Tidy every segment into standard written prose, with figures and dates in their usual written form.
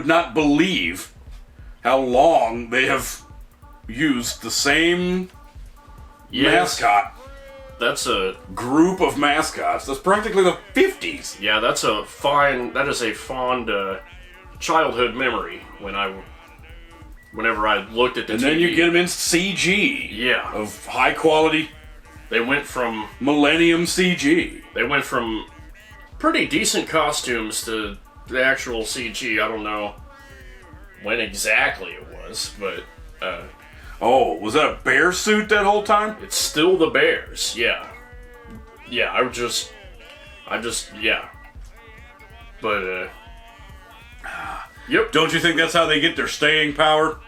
would not believe how long they have used the same mascot. That's a group of mascots. That's practically the 50s. Yeah, that is a fond childhood memory whenever I looked at the And TV. then you get them in CG. Yeah. Of high quality. They went from Millennium CG. They went from pretty decent costumes to the actual CG. I don't know when exactly it was, but oh, was that a bear suit that whole time? It's still the bears. Yeah. Yeah, I just yeah. But yep. Don't you think that's how they get their staying power?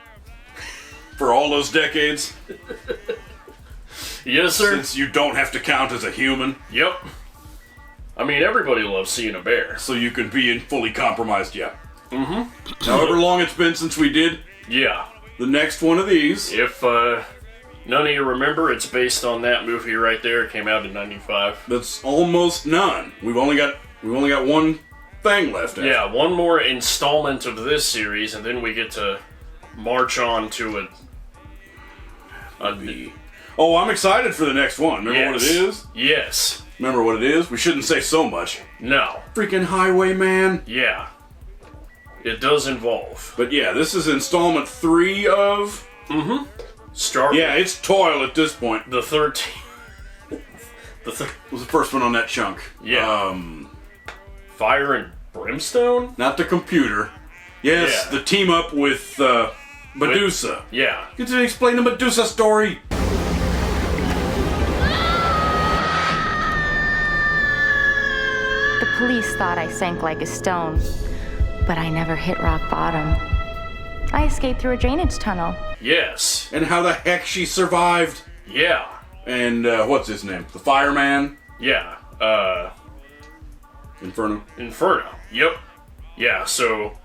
For all those decades? Yes, sir. Since you don't have to count as a human. Yep. I mean, everybody loves seeing a bear. So you can be fully compromised, yeah. Mm-hmm. However long it's been since we did. Yeah. The next one of these. If none of you remember, it's based on that movie right there. It came out in '95. That's almost none. We've only got one thing left. Yeah, one more installment of this series, and then we get to march on to Oh, I'm excited for the next one. Remember what it is? Yes. Remember what it is? We shouldn't say so much. No. Freaking Highwayman. Yeah. It does involve. But yeah, this is installment 3 of... Mm-hmm. Star. Yeah, it's toil at this point. The 13th. Was the first one on that chunk. Yeah. Fire and Brimstone? Not the computer. Yes, the team up with Medusa. Yeah. Get to explain the Medusa story. The police thought I sank like a stone, but I never hit rock bottom. I escaped through a drainage tunnel. Yes. And how the heck she survived. Yeah. And what's his name? The fireman? Yeah. Inferno. Yep. Yeah, so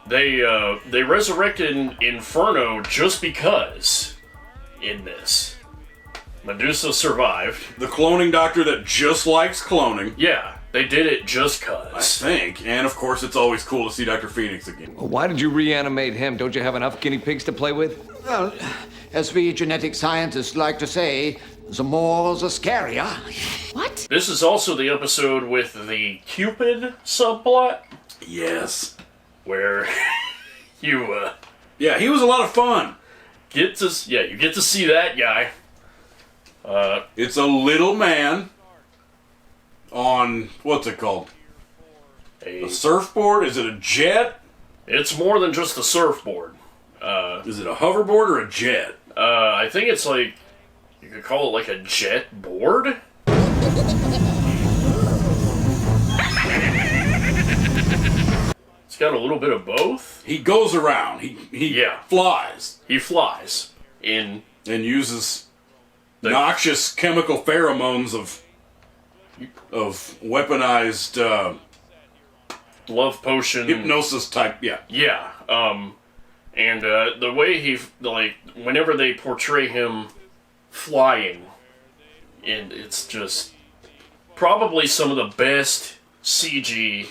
they resurrected Inferno just because in this. Medusa survived. The cloning doctor that just likes cloning. Yeah, they did it just cause. I think. And of course it's always cool to see Dr. Phoenix again. Well, why did you reanimate him? Don't you have enough guinea pigs to play with? Well, as we genetic scientists like to say, the more the scarier. What? This is also the episode with the Cupid subplot. Yes. Where you yeah, he was a lot of fun. You get to see that guy. It's a little man on, what's it called? A surfboard? Is it a jet? It's more than just a surfboard. Is it a hoverboard or a jet? I think it's like, you could call it like a jet board? It's got a little bit of both. He goes around. He flies. He flies. And uses noxious chemical pheromones of weaponized love potion hypnosis type. Yeah. And the way whenever they portray him flying, and it's just probably some of the best CG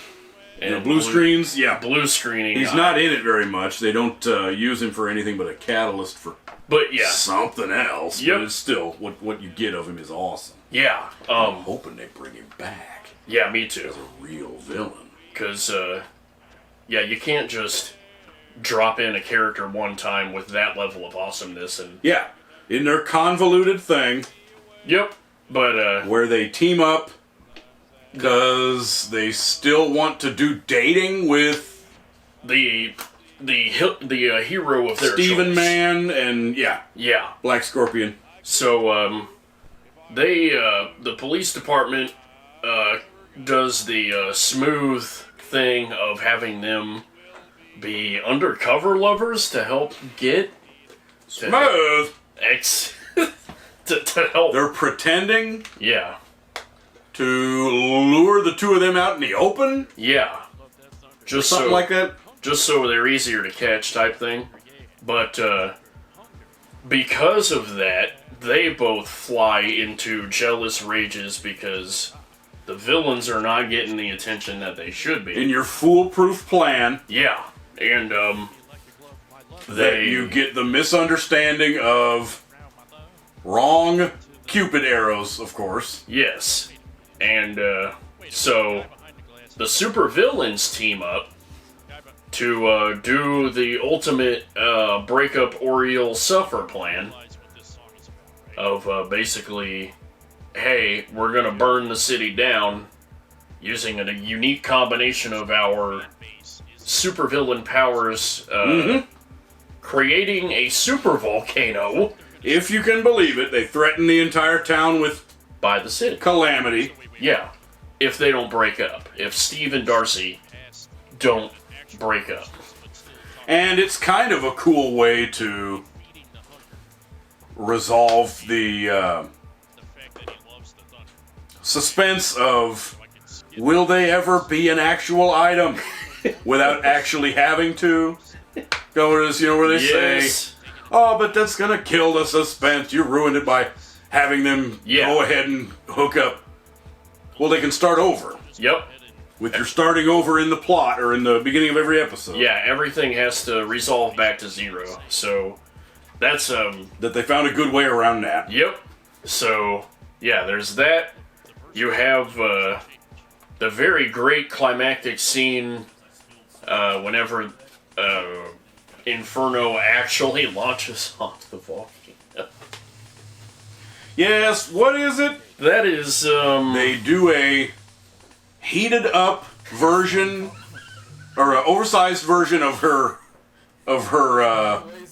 and blue screens. Yeah, blue screening. He's not in it very much. They don't use him for anything but a catalyst for something else. Yep. But it's still what you get of him is awesome. Yeah. I'm hoping they bring him back. Yeah, me too. As a real villain. Because you can't just drop in a character one time with that level of awesomeness and in their convoluted thing. Yep. But where they team up because they still want to do dating with the hero of their Steven choice. Man and Black Scorpion. So the police department does the smooth thing of having them be undercover lovers to help get smooth to help. They're pretending to lure the two of them out in the open. Just something like that. Just so they're easier to catch, type thing. But because of that, they both fly into jealous rages because the villains are not getting the attention that they should be. In your foolproof plan. Yeah. And, That you get the misunderstanding of wrong Cupid arrows, of course. Yes. And, so the supervillains team up to do the ultimate breakup Oriole Suffer plan of basically, hey, we're gonna burn the city down using a unique combination of our supervillain powers, creating a supervolcano If you can believe it, they threaten the entire town with by the city. calamity. Yeah, if they don't break up. If Steve and Darcy don't break up. And it's kind of a cool way to resolve the suspense of, will they ever be an actual item without actually having to? Where they say, oh, but that's gonna kill the suspense. You ruined it by having them go ahead and hook up. Well, they can start over. Yep. With your starting over in the plot or in the beginning of every episode. Yeah, everything has to resolve back to zero. So that's that they found a good way around that. Yep. So yeah, there's that. You have the very great climactic scene whenever Inferno actually launches onto the volcano. Yes, what is it? That is They do a heated up version or an oversized version of her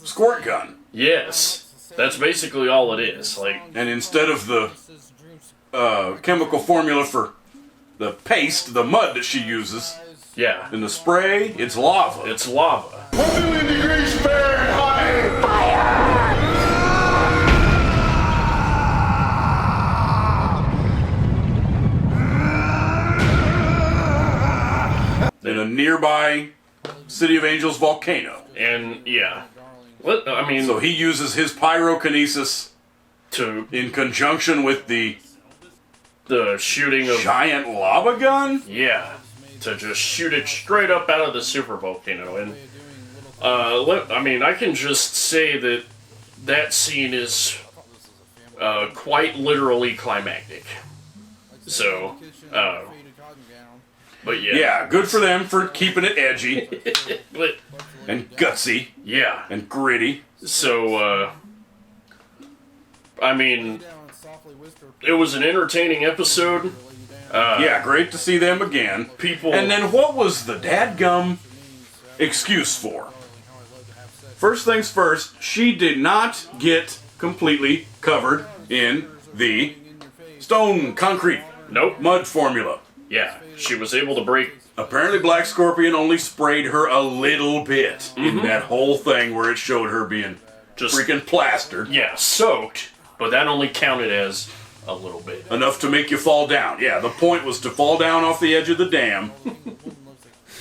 squirt gun. Yes. That's basically all it is. Like, and instead of the chemical formula for the paste, the mud that she uses, yeah, in the spray, it's lava. It's lava. 1 million degrees Fahrenheit! In a nearby City of Angels volcano. And yeah, I mean, so he uses his pyrokinesis in conjunction with the shooting of giant lava gun. Yeah, to just shoot it straight up out of the super volcano. And I mean, I can just say that scene is quite literally climactic. So, but yeah. Yeah, good for them for keeping it edgy. And gutsy. Yeah. And gritty. So, I mean, it was an entertaining episode. Yeah, great to see them again. And then what was the dadgum excuse for? First things first, she did not get completely covered in the stone concrete. Nope. Mud formula. Yeah, she was able to break. Apparently Black Scorpion only sprayed her a little bit in that whole thing where it showed her being just freaking plastered. Yeah, soaked, but that only counted as a little bit. Enough to make you fall down. Yeah, the point was to fall down off the edge of the dam.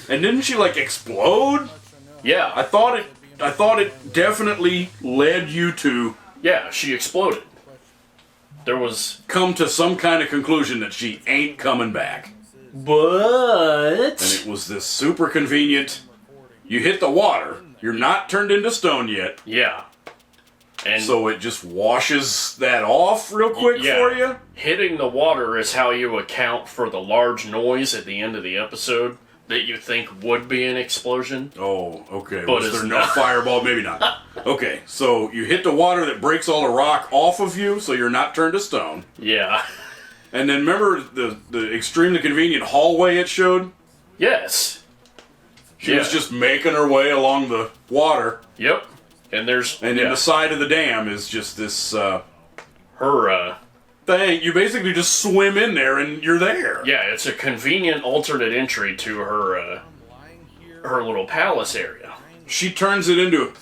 And didn't she explode? Yeah. I thought it definitely led you to... Yeah, she exploded. There was... Come to some kind of conclusion that she ain't coming back. But... And it was this super convenient... You hit the water, you're not turned into stone yet. Yeah. And so it just washes that off real quick for you? Hitting the water is how you account for the large noise at the end of the episode that you think would be an explosion. Oh, okay. But was there no fireball? Maybe not. Okay, so you hit the water that breaks all the rock off of you, so you're not turned to stone. Yeah. And then remember the extremely convenient hallway it showed? Yes. She was just making her way along the water. Yep. And in the side of the dam is just this her thing. You basically just swim in there and you're there. Yeah, it's a convenient alternate entry to her little palace area. She turns it into...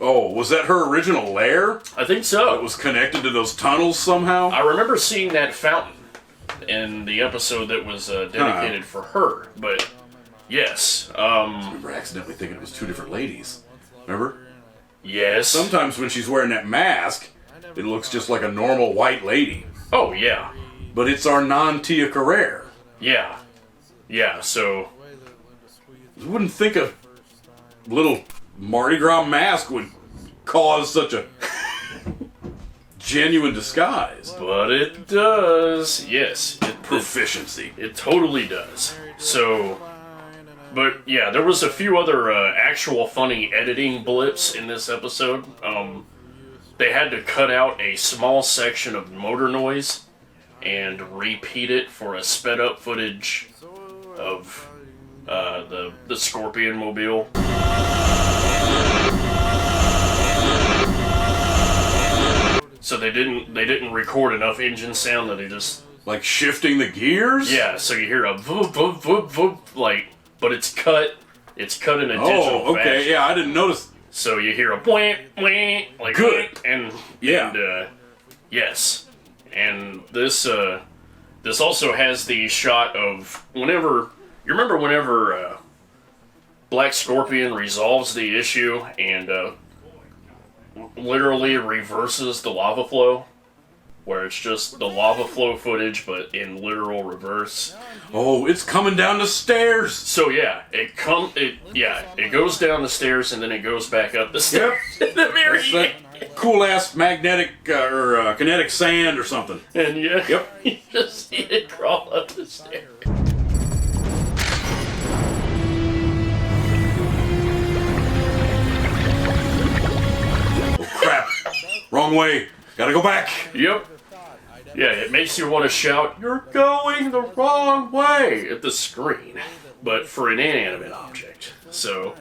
Oh, was that her original lair? I think so. It was connected to those tunnels somehow? I remember seeing that fountain in the episode that was dedicated for her, but yes. I remember accidentally thinking it was two different ladies. Remember? Yes. Sometimes when she's wearing that mask, it looks just like a normal white lady. Oh, yeah. But it's our non-Tia Carrere. Yeah. Yeah, so... You wouldn't think a little Mardi Gras mask would cause such a genuine disguise. But it does. Yes. Proficiency. It totally does. So, but yeah, there was a few other actual funny editing blips in this episode. They had to cut out a small section of motor noise and repeat it for a sped up footage of the Scorpion mobile. So they didn't record enough engine sound that they just Like shifting the gears? yeah. So you hear a voop voop voop voop like, but it's cut in a digital Oh, okay. fashion. Yeah, I didn't notice. So you hear a bwah, bwah, like Good. and Yeah. and, yes, and this also has the shot of whenever Black Scorpion resolves the issue and literally reverses the lava flow, where it's just the lava flow footage but in literal reverse. Oh, it's coming down the stairs. So yeah, it goes down the stairs and then it goes back up the stairs. Yep. In the very It's that cool ass magnetic or kinetic sand or something. and yeah, Yep. you just see it crawl up the stairs. Oh, crap. Wrong way. Gotta go back. Yep. Yeah, it makes you want to shout, "You're going the wrong way!" at the screen, but for an inanimate object. So,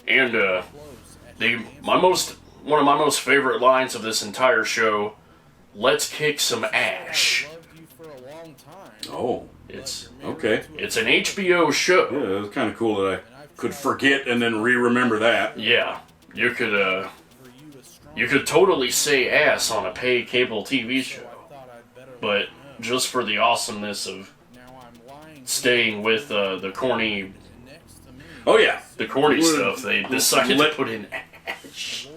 and one of my most favorite lines of this entire show, "Let's kick some ash." Oh, It's okay. an HBO show. Yeah, it was kind of cool that I could forget and then re-remember that. Yeah, you could totally say ass on a paid cable TV show, but just for the awesomeness of staying with the corny Oh, yeah. stuff, they decided to put in ash.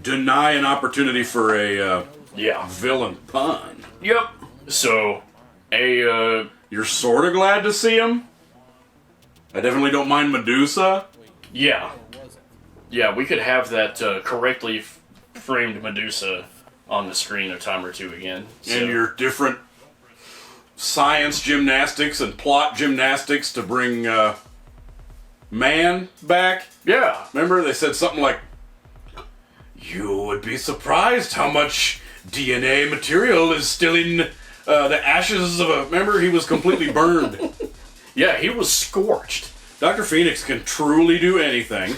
Deny an opportunity for a Yeah. villain pun. Yep. So, You're sort of glad to see him? I definitely don't mind Medusa. yeah, we could have that correctly framed Medusa on the screen a time or two again. So. And your different science gymnastics and plot gymnastics to bring Man back. Yeah. Remember, they said something like, "You would be surprised how much DNA material is still in the ashes of a..." Remember, he was completely burned. Yeah, he was scorched. Dr. Phoenix can truly do anything.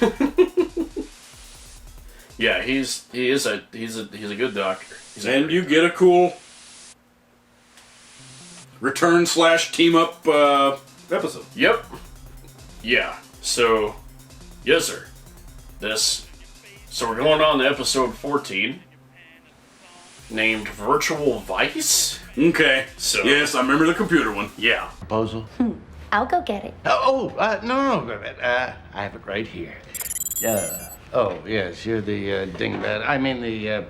Yeah, he's a good doctor. And you get a cool return/team-up episode. Yep. Yeah. So, yes, sir. So we're going on to episode 14, named Virtual Vice. Okay. So- yes, I remember the computer one. Yeah. Proposal? I'll go get it. No, I have it right here. Oh, yes, you're the dingbat. I mean the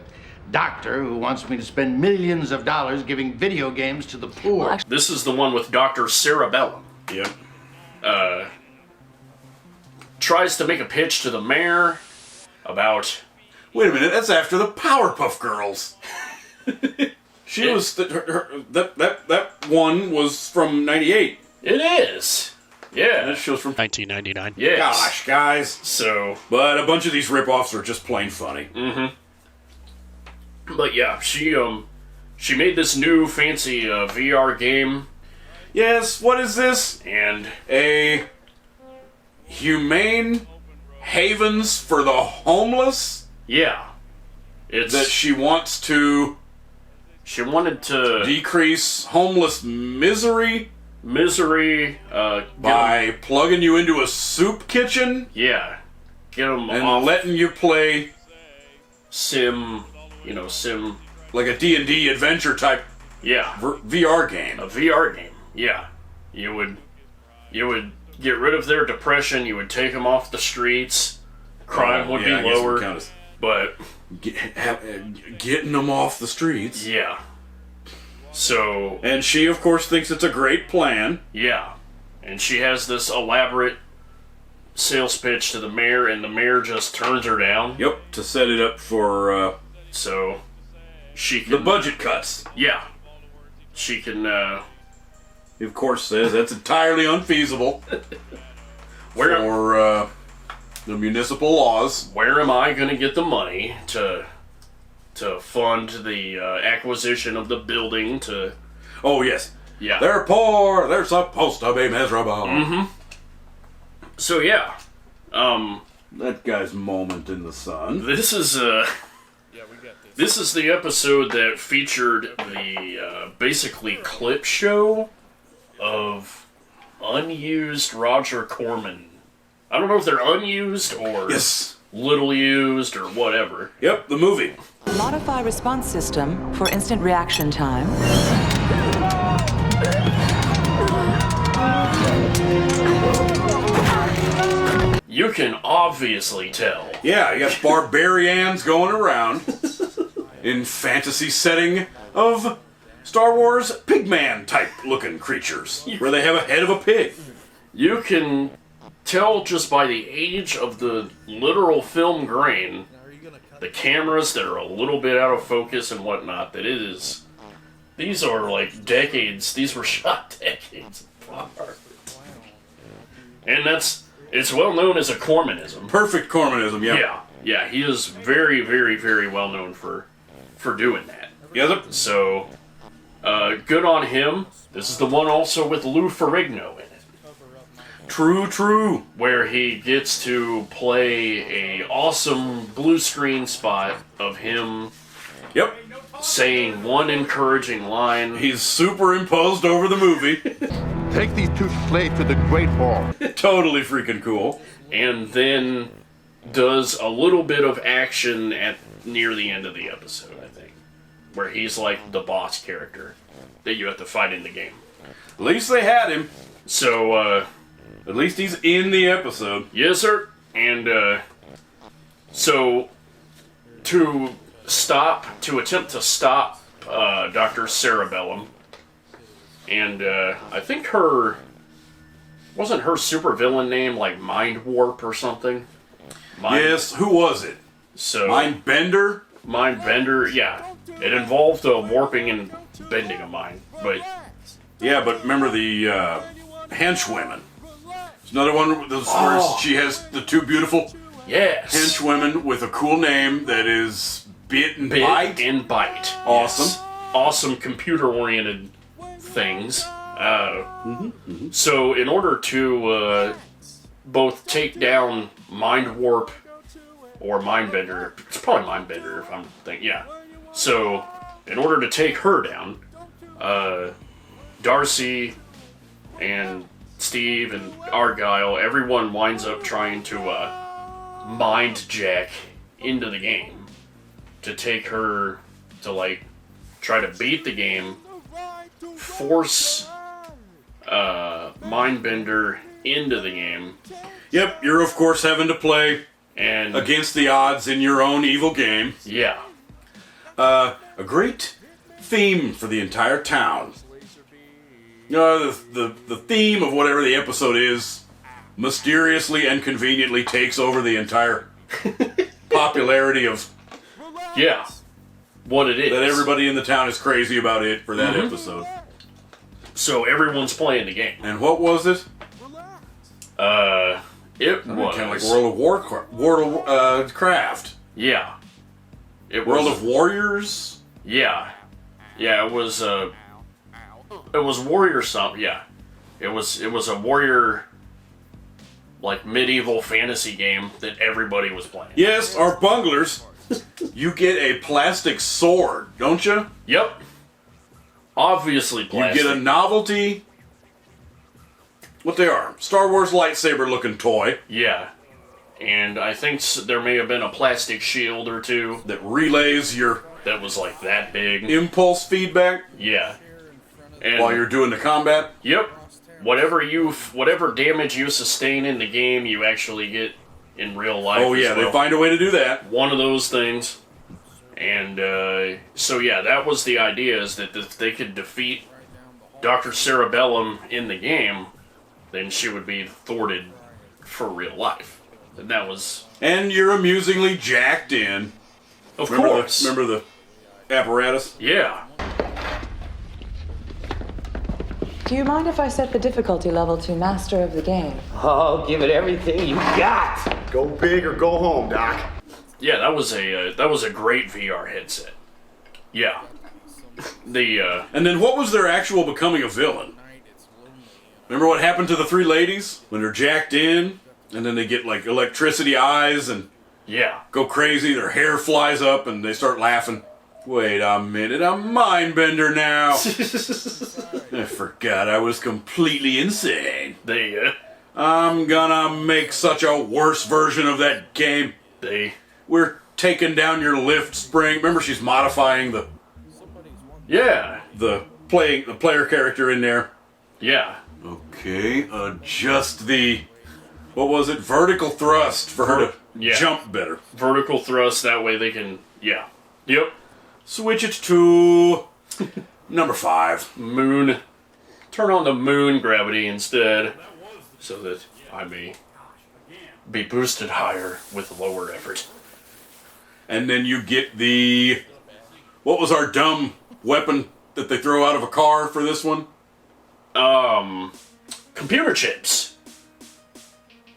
doctor who wants me to spend millions of dollars giving video games to the poor. This is the one with Dr. Cerebellum. Yep. Tries to make a pitch to the mayor about... Wait a minute, that's after the Powerpuff Girls. She was... That one was from 98. It is! Yeah. That show's from... 1999. Yes. Gosh, guys. So... But a bunch of these rip-offs are just plain funny. But yeah, she made this new fancy VR game, Yes, what is this? and A humane havens for the homeless yeah, it's that she wants to she wanted to decrease homeless misery misery by plugging you into a soup kitchen get them and off letting you play sim like a D&D adventure type yeah VR game. a VR game. Yeah, you would get rid of their depression. You would take them off the streets. Crime would Oh, Yeah, I be guess it lower, counts. but Getting them off the streets. yeah. So And she, of course, thinks it's a great plan. yeah, and she has this elaborate sales pitch to the mayor, and the mayor just turns her down. Yep, to set it up for So she can... the budget cuts. Yeah. She can, He, of course, says that's entirely unfeasible where for the municipal laws. where am I going to get the money to fund the acquisition of the building to... Oh, yes. Yeah. They're poor. They're supposed to be miserable. So, yeah. That guy's moment in the sun. This is this is the episode that featured the basically clip show of unused Roger Corman. I don't know if they're unused or Yes. little used or whatever. Yep, the movie. Modify response system for instant reaction time. You can obviously tell. Yeah, you got barbarians going around in fantasy setting of Star Wars pigman type looking creatures where they have a head of a pig. You can tell just by the age of the literal film grain, the cameras that are a little bit out of focus and whatnot, that it is... These are like decades, these were shot decades apart. And it's well known as a Cormanism. Perfect Cormanism, yeah. Yeah, he is very, very, very well known for doing that. Yep. So, good on him. This is the one also with Lou Ferrigno in it. True. Where he gets to play a awesome blue screen spot of him Yep. saying one encouraging line. He's superimposed over the movie. Take these two slaves to the Great Hall. Totally freaking cool. And then does a little bit of action at near the end of the episode, I think. Where he's like the boss character that you have to fight in the game. At least they had him. So, At least he's in the episode. yes, sir. And, so, to attempt to stop, Dr. Cerebellum, and, I think wasn't her supervillain name like Mind Warp or something? Yes, who was it? So, Mind Bender? Mind Bender, yeah. It involved warping and bending a mind, but, Yeah, but remember the henchwomen. There's another one where she has the two beautiful yes. henchwomen with a cool name that is Bit and Bit Bite. and Bite. Awesome. Yes. Awesome computer-oriented things. So, in order to both take down Mind Warp or Mindbender, it's probably Mindbender if I'm thinking, yeah. So, in order to take her down, Darcy and Steve and Argyle, everyone winds up trying to mind jack into the game to take her to, like, try to beat the game, force Mindbender into the game, Yep, you're of course having to play and against the odds in your own evil game. yeah, A great theme for the entire town. The theme of whatever the episode is mysteriously and conveniently takes over the entire popularity of yeah, what it is. that everybody in the town is crazy about it for that episode. So everyone's playing the game. And what was it? It was Kind of like World of Craft. yeah, it World was of Warriors? yeah, it was warrior something. Yeah, it was a warrior like medieval fantasy game that everybody was playing. Yes, our bunglers. You get a plastic sword, don't you? Yep. Obviously You plastic. get a novelty. What they are? Star Wars lightsaber looking toy Yeah. And I think there may have been a plastic shield or two that relays your that was like that big. impulse feedback Yeah. And while you're doing the combat. yep. Whatever damage you sustain in the game, you actually get in real life. Oh yeah, as well. they find a way to do that. One of those things. And so yeah, that was the idea, is that if they could defeat Dr. Cerebellum in the game, then she would be thwarted for real life. And that was... And you're amusingly jacked in. Of remember course. Remember the apparatus? Yeah. Do you mind if I set the difficulty level to Master of the Game? Oh, give it everything you got. Go big or go home, Doc. Yeah, that was a great VR headset. Yeah. And then what was their actual becoming a villain? Remember what happened to the three ladies? When they're jacked in, and then they get like electricity eyes and go crazy, their hair flies up and they start laughing. Wait a minute, I'm Mindbender now. I forgot I was completely insane. I'm gonna make such a worse version of that game. We're taking down your lift spring. Remember, she's modifying the player character in there. Yeah. Okay, adjust the, what was it, vertical thrust for her to jump better. Vertical thrust, that way they can, Yep. Switch it to number 5. Moon. Turn on the moon gravity instead, so that I may be boosted higher with lower effort. And then you get the, what was our dumb weapon that they throw out of a car for this one? Computer chips.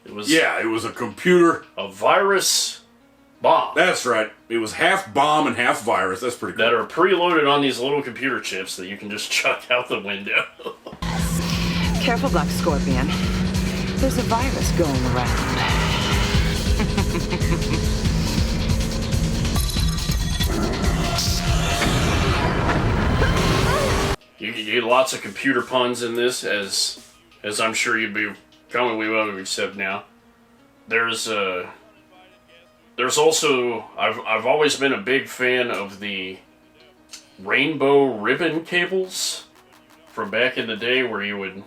It was a computer. A virus bomb. That's right. It was half bomb and half virus. That's pretty cool. That are preloaded on these little computer chips that you can just chuck out the window. Careful, Black Scorpion. There's a virus going around. You get lots of computer puns in this, as I'm sure you'd be commonly well to accept now. There's also, I've always been a big fan of the rainbow ribbon cables from back in the day, where you would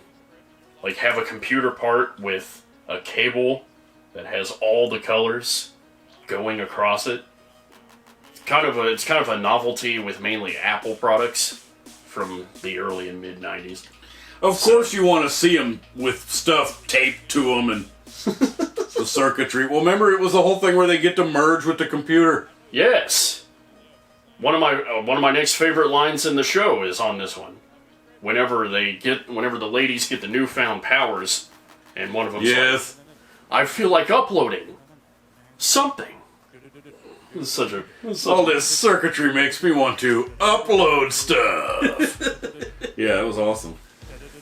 like have a computer part with a cable that has all the colors going across it. It's kind of a novelty with mainly Apple products from the early and mid 90s. Of course you want to see them with stuff taped to them and the circuitry. Well, remember it was the whole thing where they get to merge with the computer. Yes. One of my next favorite lines in the show is on this one. Whenever the ladies get the newfound powers, and one of them's like, I feel like uploading something. All this circuitry makes me want to upload stuff. Yeah, that was awesome.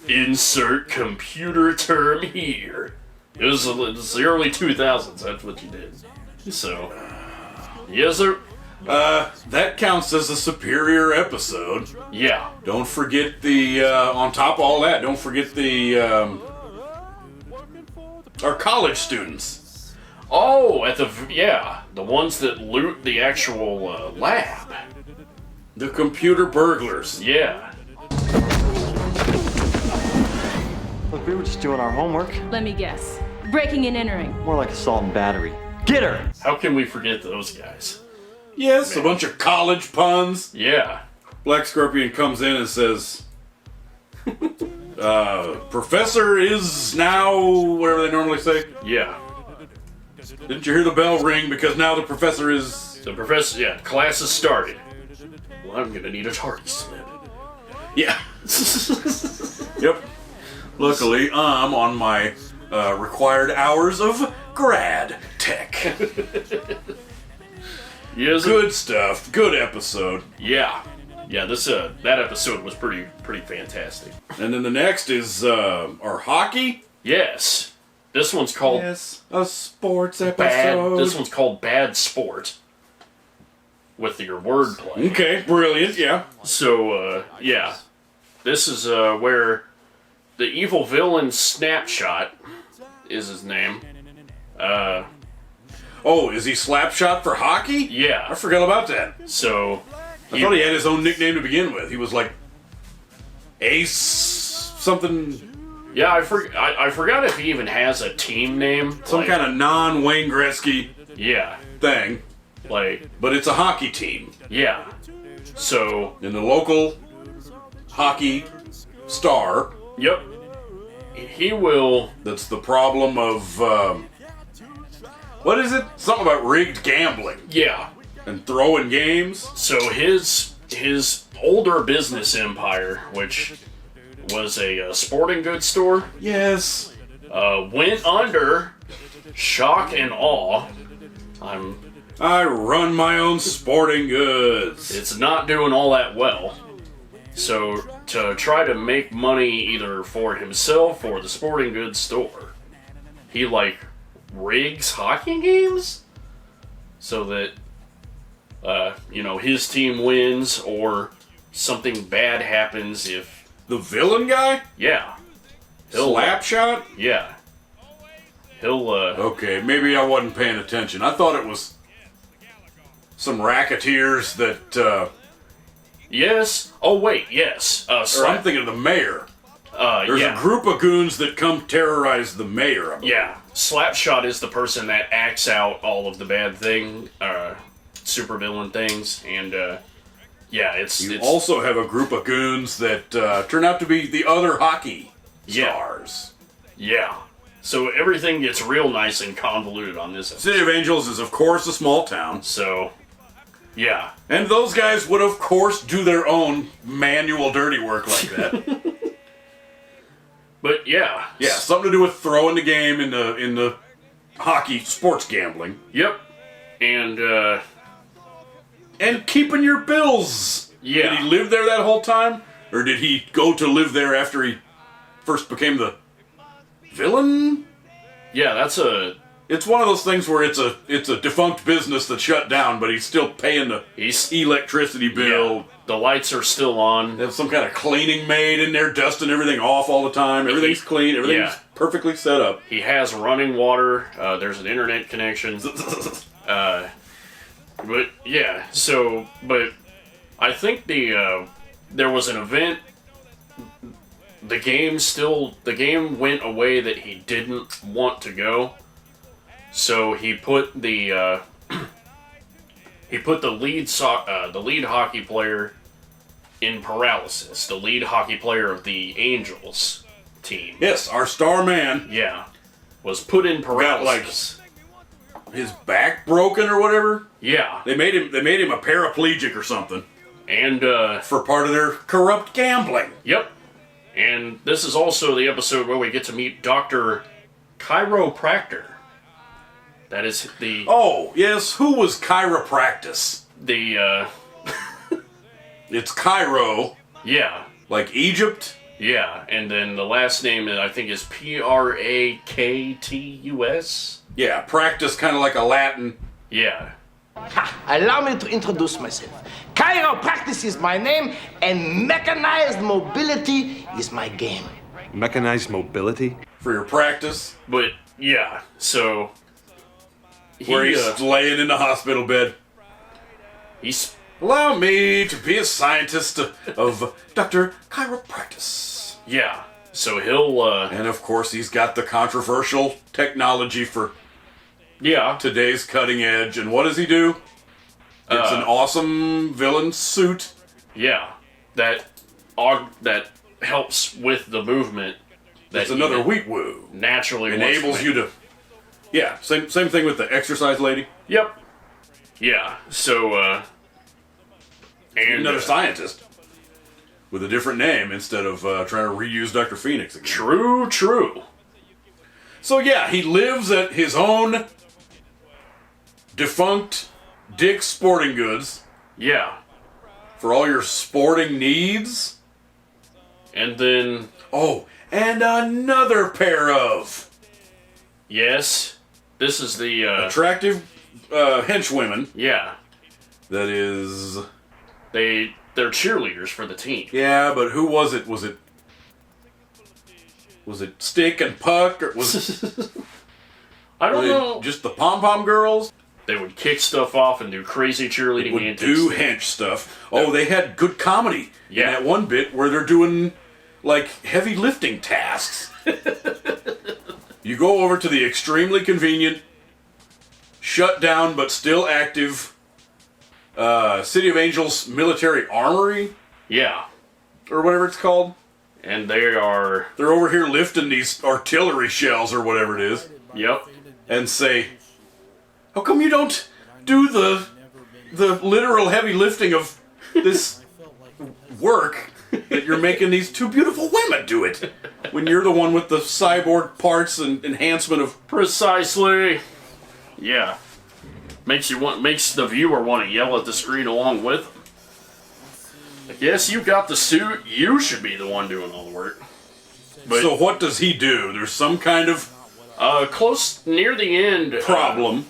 Insert computer term here. It was the early 2000s, that's what you did. So, yes sir. That counts as a superior episode. Yeah. Don't forget the, on top of all that, don't forget the, our college students. Oh, the ones that loot the actual lab. The computer burglars. Yeah. Look, we were just doing our homework. Let me guess. Breaking and entering. More like assault and battery. Get her! How can we forget those guys? Yes, a bunch of college puns. Yeah. Black Scorpion comes in and says, Professor is now, whatever they normally say. Yeah. Didn't you hear the bell ring? Because now the professor is... class has started. Well, I'm gonna need a target slip. Yeah. Yep. Luckily, I'm on my required hours of grad tech. Yes. Good stuff. Good episode. Yeah. Yeah, that episode was pretty fantastic. And then the next is our hockey. Yes. This one's called a sports episode. This one's called Bad Sport. With your wordplay. Okay, brilliant. Yeah. So this is where the evil villain Snapshot is his name. Oh, is he Slapshot for hockey? Yeah. I forgot about that. So I thought he had his own nickname to begin with. He was like Ace something. Yeah, I forgot if he even has a team name. Some kind of non-Wayne Gretzky thing. But it's a hockey team. Yeah. So in the local hockey star. Yep. he will. That's the problem of, what is it? Something about rigged gambling. Yeah. And throwing games. So his older business empire, which was a sporting goods store. Yes. Went under. Shock and awe. I run my own sporting goods. It's not doing all that well. So to try to make money either for himself or the sporting goods store, he rigs hockey games so that his team wins or something bad happens if the villain guy? Yeah. Slapshot? Yeah. He'll Okay, maybe I wasn't paying attention. I thought it was some racketeers that Yes. Oh wait, yes. or I'm thinking of the mayor. There's yeah. a group of goons that come terrorize the mayor. Yeah. Slapshot is the person that acts out all of the bad supervillain things, and it's also have a group of goons that turn out to be the other hockey stars. Yeah. So everything gets real nice and convoluted on this episode. City of Angels is, of course, a small town. So, yeah. And those guys would, of course, do their own manual dirty work like that. But yeah. Yeah, something to do with throwing the game in the hockey sports gambling. Yep. And keeping your bills. Yeah. Did he live there that whole time? Or did he go to live there after he first became the villain? Yeah, it's one of those things where it's a defunct business that shut down, but he's still paying the electricity bill. Yeah, the lights are still on. They have some kind of cleaning maid in there dusting everything off all the time. Everything's clean. Everything's perfectly set up. He has running water. There's an internet connection. But yeah, but I think there was an event. The game went a way that he didn't want to go. So he put the lead hockey player in paralysis. The lead hockey player of the Angels team. Yes, our star man. Yeah, was put in paralysis. Got his back broken or whatever. Yeah, they made him a paraplegic or something. And for part of their corrupt gambling. Yep. And this is also the episode where we get to meet Dr. Chiropractor. That is the... Oh, yes. Who was Chiropractus? It's Cairo. Yeah. Like Egypt? Yeah. And then the last name, I think, is Praktus. Yeah, practice kind of like a Latin. Yeah. Allow me to introduce myself. Chiropractic is my name, and mechanized mobility is my game. Mechanized mobility? For your practice? But, yeah, so... Where he's laying in the hospital bed. Allow me to be a scientist of Dr. Chiropractic. Yeah, so he'll... And, of course, he's got the controversial technology for... Yeah. Today's cutting edge. And what does he do? It's an awesome villain suit. Yeah. That helps with the movement. That's another wheat woo. Naturally enables you to... Yeah, same thing with the exercise lady. Yep. Yeah, so, and... Another scientist. With a different name instead of trying to reuse Dr. Phoenix again. True. So yeah, he lives at his own... defunct Dick's Sporting Goods. Yeah. For all your sporting needs. And then... Oh, and another pair of... Yes. This is the... attractive henchwomen. Yeah. That is... They're cheerleaders for the team. Yeah, but who was it? Was it Stick and Puck? Or was I don't know. Just the pom-pom girls? They would kick stuff off and do crazy cheerleading antics. Do hench stuff. Oh, they had good comedy. Yeah. In that one bit where they're doing, like, heavy lifting tasks. You go over to the extremely convenient, shut down but still active City of Angels Military Armory. Yeah. Or whatever it's called. And they're over here lifting these artillery shells or whatever it is. Yep. And say, how come you don't do the literal heavy lifting of this work that you're making these two beautiful women do it when you're the one with the cyborg parts and enhancement of... Precisely. Yeah. Makes the viewer want to yell at the screen along with them. I guess you got the suit, you should be the one doing all the work. But so what does he do? There's some kind of... close, near the end... problem.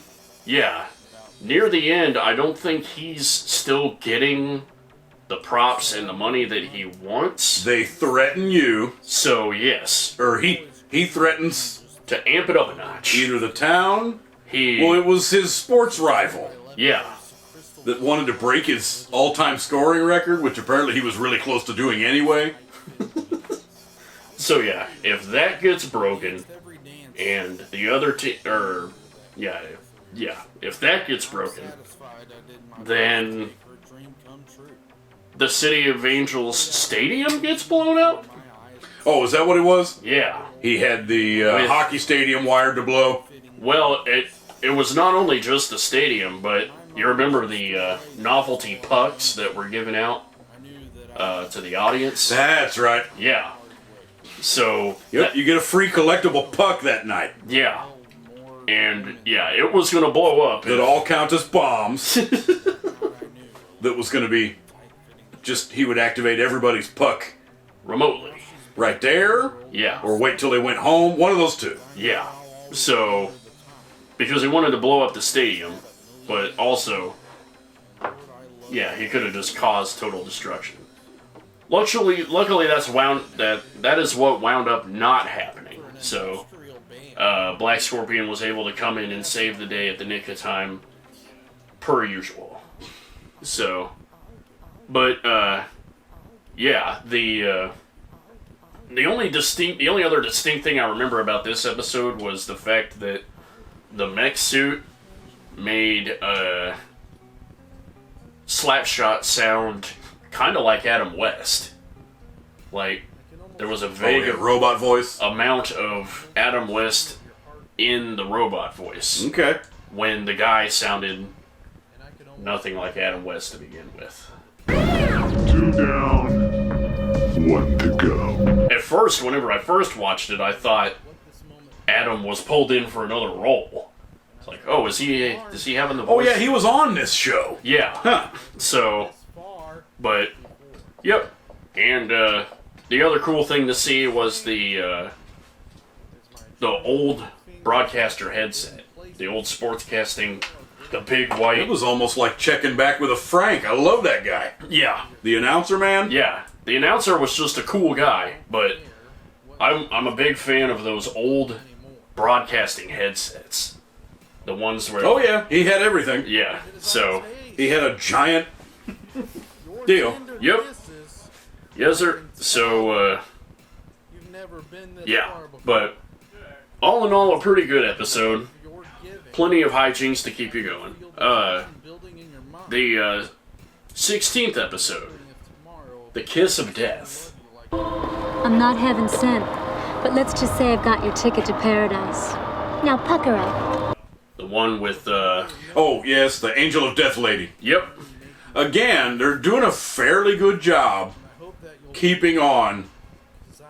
Yeah. Near the end, I don't think he's still getting the props and the money that he wants. They threaten you. So, yes. Or he threatens... to amp it up a notch. Either the town... Well, it was his sports rival. Yeah. That wanted to break his all-time scoring record, which apparently he was really close to doing anyway. So yeah, if that gets broken, and the other team, if that gets broken, then the City of Angels Stadium gets blown up? Oh, is that what it was? Yeah. He had the hockey stadium wired to blow? Well, it was not only just the stadium, but you remember the novelty pucks that were given out to the audience? That's right. Yeah. So... Yep, you get a free collectible puck that night. Yeah. And, yeah, it was going to blow up. That all count as bombs. That was going to be... Just, he would activate everybody's puck. Remotely. Right there? Yeah. Or wait till they went home. One of those two. Yeah. So... Because he wanted to blow up the stadium, but also... Yeah, he could have just caused total destruction. Luckily, that is what wound up not happening. So, Black Scorpion was able to come in and save the day at the nick of time, per usual. So, but yeah, the only other distinct thing I remember about this episode was the fact that the mech suit made Slapshot sound kind of like Adam West. Like, there was a vague robot voice amount of Adam West in the robot voice. Okay. When the guy sounded nothing like Adam West to begin with. 2 down, 1 to go. At first, whenever I first watched it, I thought Adam was pulled in for another role. It's like, oh, is he having the voice? Oh yeah, he was on this show. Yeah. Huh. So, but, yep. And the other cool thing to see was the old broadcaster headset, the old sportscasting, the big white. It was almost like checking back with a Frank. I love that guy. Yeah. The announcer man. Yeah. The announcer was just a cool guy, but I'm a big fan of those old broadcasting headsets. The ones where... Oh yeah, he had everything. Yeah, so... He had a giant deal. Yep. Yes, sir. So, yeah, but all in all, a pretty good episode. Plenty of hijinks to keep you going. The 16th episode, The Kiss of Death. I'm not heaven sent, but let's just say I've got your ticket to paradise. Now pucker up. The one with, Oh, yes, the Angel of Death lady. Yep. Again, they're doing a fairly good job keeping on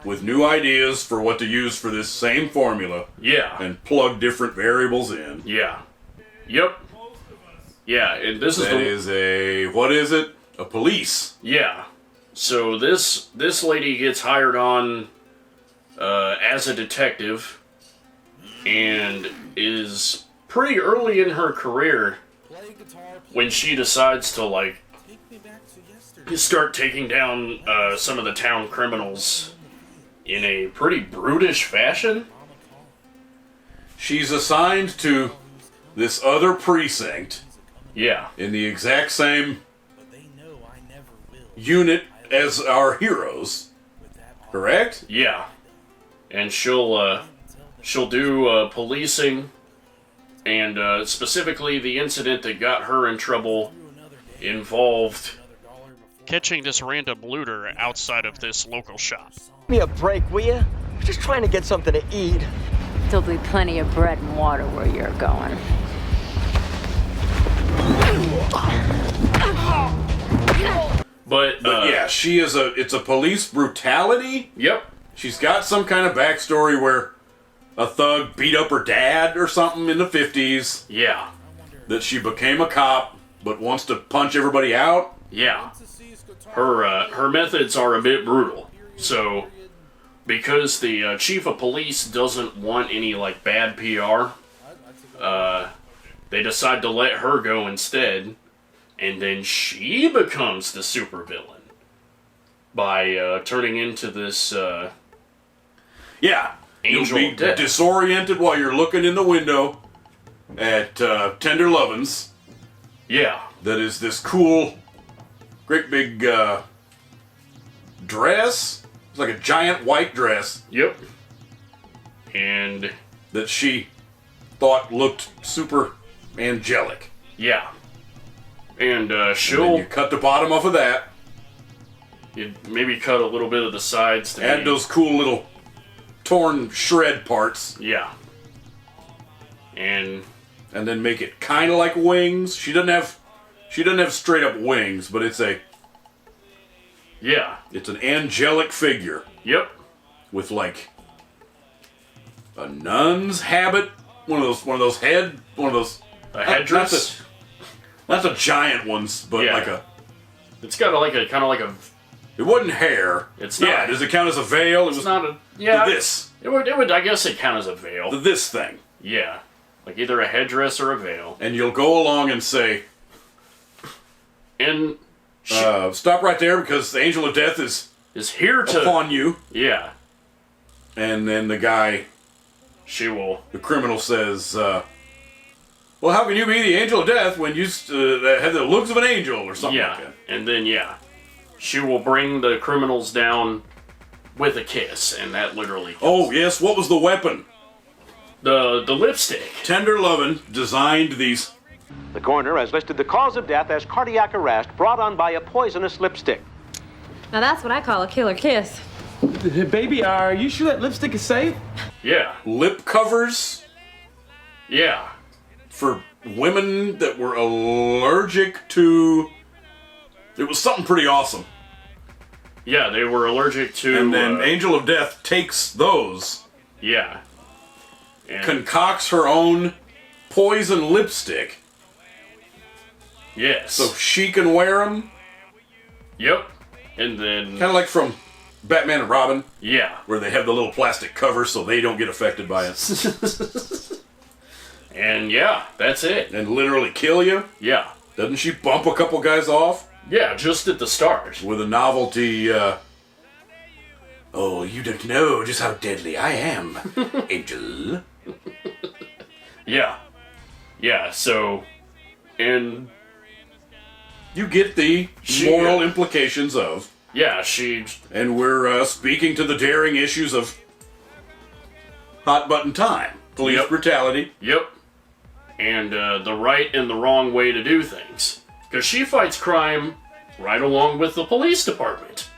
with new ideas for what to use for this same formula. Yeah. And plug different variables in. Yeah. Yep. Yeah, and this is what is it? A police. Yeah. So this lady gets hired on as a detective and is pretty early in her career when she decides to, like, start taking down some of the town criminals in a pretty brutish fashion. She's assigned to this other precinct. Yeah. In the exact same unit as our heroes. Correct? Yeah. And she'll do policing, and specifically the incident that got her in trouble involved catching this random looter outside of this local shop. Give me a break, will ya? We're just trying to get something to eat. There'll be plenty of bread and water where you're going. But yeah, it's a police brutality. Yep. She's got some kind of backstory where a thug beat up her dad or something in the 50s. Yeah. That she became a cop, but wants to punch everybody out. Yeah. Her methods are a bit brutal. So, because the chief of police doesn't want any, like, bad PR, they decide to let her go instead. And then she becomes the supervillain by turning into this yeah, angel you'll be of death. disoriented while you're looking in the window at Tender Lovin's. Yeah. That is this cool, great big dress. It's like a giant white dress. Yep. And that she thought looked super angelic. Yeah. And she'll... And then you cut the bottom off of that. You maybe cut a little bit of the sides to add those cool little torn shred parts. Yeah. And then make it kind of like wings. She doesn't have straight up wings, but it's a it's an angelic figure. Yep. With like a nun's habit, one of those a headdress. Not the giant ones, but like a. It's got kind of like a. It wasn't hair. It's not. Yeah. Does it count as a veil? It's not a. Yeah. This. It would. I guess it count as a veil. This thing. Yeah. Like either a headdress or a veil. And you'll go along and say. And. Stop right there because the angel of death is here to upon you. Yeah. And then the guy. The criminal says. Well, how can you be the angel of death when you have the looks of an angel or something like that? And then, she will bring the criminals down with a kiss, and that literally kills Oh, yes, what was the weapon? The lipstick. Tender Lovin' designed these. The coroner has listed the cause of death as cardiac arrest brought on by a poisonous lipstick. Now that's what I call a killer kiss. Baby, are you sure that lipstick is safe? Yeah. Lip covers? Yeah. For women that were allergic to... It was something pretty awesome. Yeah, they were allergic to... And then Angel of Death takes those. Yeah. And concocts her own poison lipstick. Yes. So she can wear them. Yep. And then... Kind of like from Batman and Robin. Yeah. Where they have the little plastic cover so they don't get affected by it. And yeah, that's it. And literally kill you? Yeah. Doesn't she bump a couple guys off? Yeah, just at the start. With a novelty, oh, you don't know just how deadly I am, Angel. Yeah. Yeah, so... And... You get the moral implications of... Yeah, she... And we're speaking to the daring issues of hot button time. Police brutality. Yep. And the right and the wrong way to do things. Because she fights crime right along with the police department.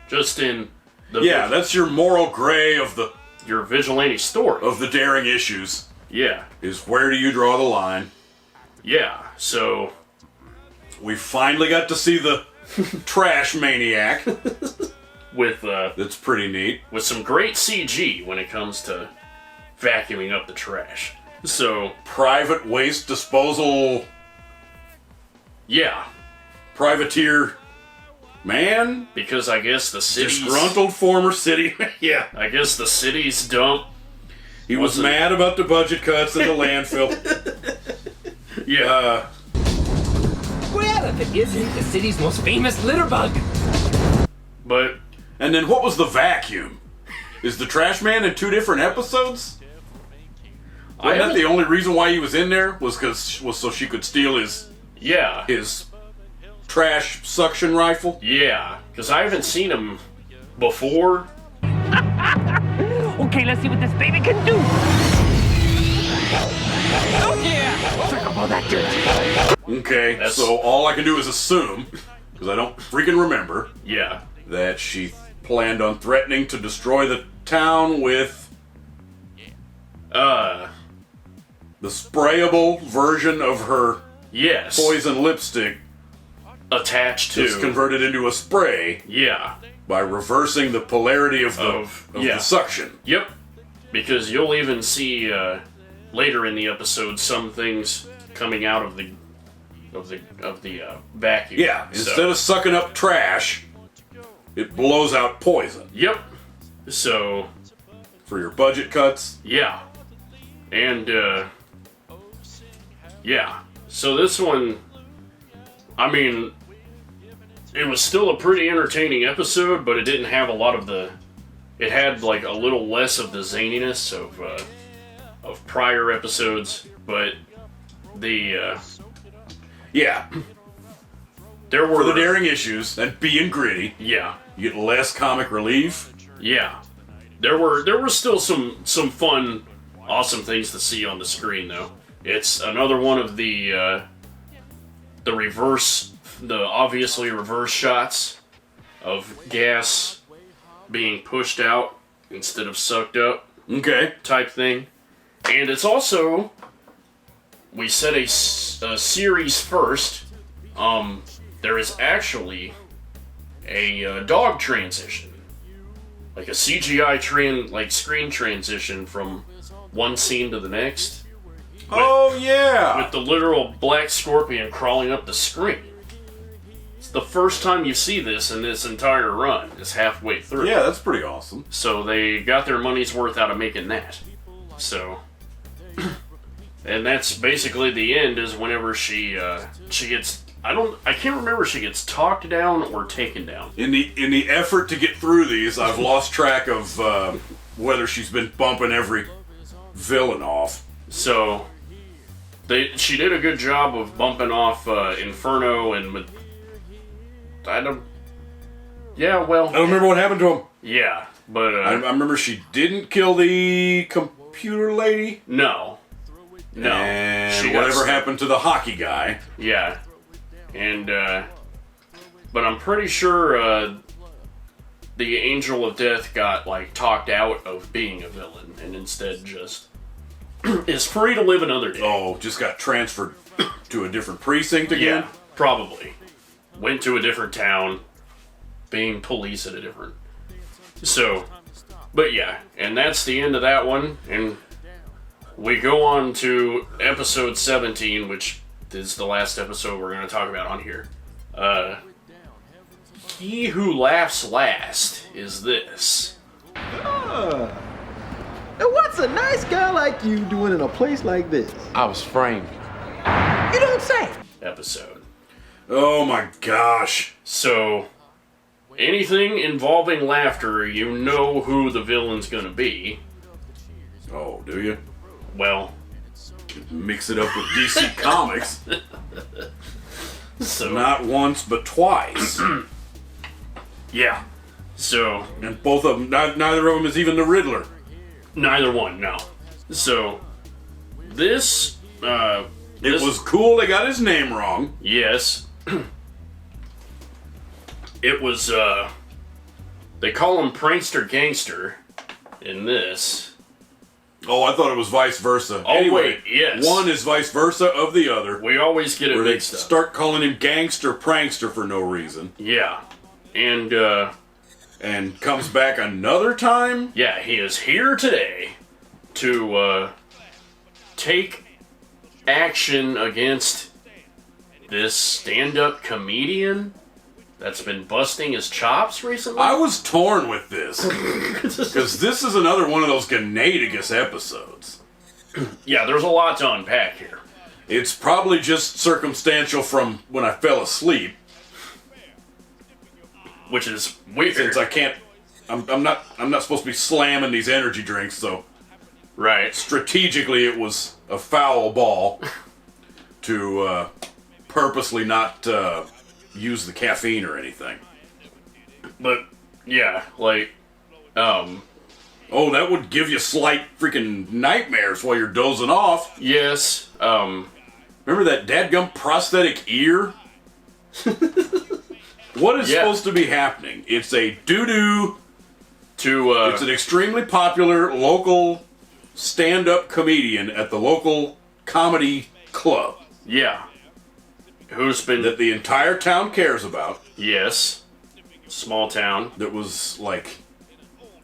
Just in the... Yeah, that's your moral gray of the... Your vigilante story. Of the daring issues. Yeah. Is where do you draw the line? Yeah, so... We finally got to see the trash maniac. With, that's pretty neat. With some great CG when it comes to vacuuming up the trash. So... Private waste disposal... Yeah. Privateer man? Because I guess the city's... Disgruntled former city... yeah. I guess the city's dump... He was mad about the budget cuts in the landfill. Yeah. Well, if it isn't the city's most famous litter bug. But... And then what was the vacuum? Is the trash man in 2 different episodes? Wasn't that the only reason why he was in there? Was so she could steal his... Yeah. His trash suction rifle? Yeah. Because I haven't seen him before. Okay, let's see what this baby can do. Oh yeah! Suck up all that dirt. Okay, so all I can do is assume because I don't freaking remember. Yeah. That she planned on threatening to destroy the town with the sprayable version of her poison lipstick attached to just converted into a spray. Yeah. By reversing the polarity of the suction. Yep. Because you'll even see later in the episode some things coming out of the vacuum. Yeah. Instead of sucking up trash, it blows out poison. Yep. So for your budget cuts. Yeah. And yeah. So this one, I mean, it was still a pretty entertaining episode, but it didn't have a lot of the. It had like a little less of the zaniness of prior episodes, but the there were for the daring issues and being gritty. Yeah, you get less comic relief. Yeah, there were still some fun, awesome things to see on the screen though. It's another one of the obviously reverse shots of gas being pushed out instead of sucked up. Okay. Type thing. And it's also, we said a series first. There is actually a dog transition. Like a CGI screen transition from one scene to the next. With the literal black scorpion crawling up the screen. It's the first time you see this in this entire run. It's halfway through. Yeah, that's pretty awesome. So they got their money's worth out of making that. So, and that's basically the end. Is whenever she gets. I can't remember if she gets talked down or taken down. In the effort to get through these, I've lost track of whether she's been bumping every villain off. So, she did a good job of bumping off Inferno and. I don't remember what happened to him. Yeah, but I remember she didn't kill the computer lady. No. And whatever happened to the hockey guy. Yeah, and but I'm pretty sure the Angel of Death got talked out of being a villain and instead just is free to live another day. Oh, just got transferred to a different precinct again? Yeah, probably. Went to a different town, being police at a different. So, but yeah, and that's the end of that one, and we go on to episode 17, which is the last episode we're going to talk about on here. He Who Laughs Last is this. Now what's a nice guy like you doing in a place like this? I was framed. You don't say. Episode. Oh my gosh. So, anything involving laughter, you know who the villain's gonna be. Oh, do you? Well, mix it up with DC Comics. So not once, but twice. Yeah. So, and both of them, neither of them is even the Riddler. Neither one, no. So, this, it was cool they got his name wrong. Yes. It was, they call him Prankster Gangster in this. Oh, I thought it was vice versa. Oh, anyway, wait, yes. One is vice versa of the other. We always get it where mixed they up. Start calling him Gangster Prankster for no reason. Yeah. And comes back another time? Yeah, he is here today to, take action against this stand-up comedian that's been busting his chops recently. I was torn with this because this is another one of those Gennadigus episodes. Yeah, there's a lot to unpack here. It's probably just circumstantial from when I fell asleep, which is weird since I can't. I'm not supposed to be slamming these energy drinks, so right. Strategically, it was a foul ball to purposely not use the caffeine or anything. But yeah, oh, that would give you slight freaking nightmares while you're dozing off. Yes. Remember that dadgum prosthetic ear? What is supposed to be happening? It's a doo-doo it's an extremely popular local stand-up comedian at the local comedy club. Yeah. Who's been... That the entire town cares about. Yes. Small town. That was like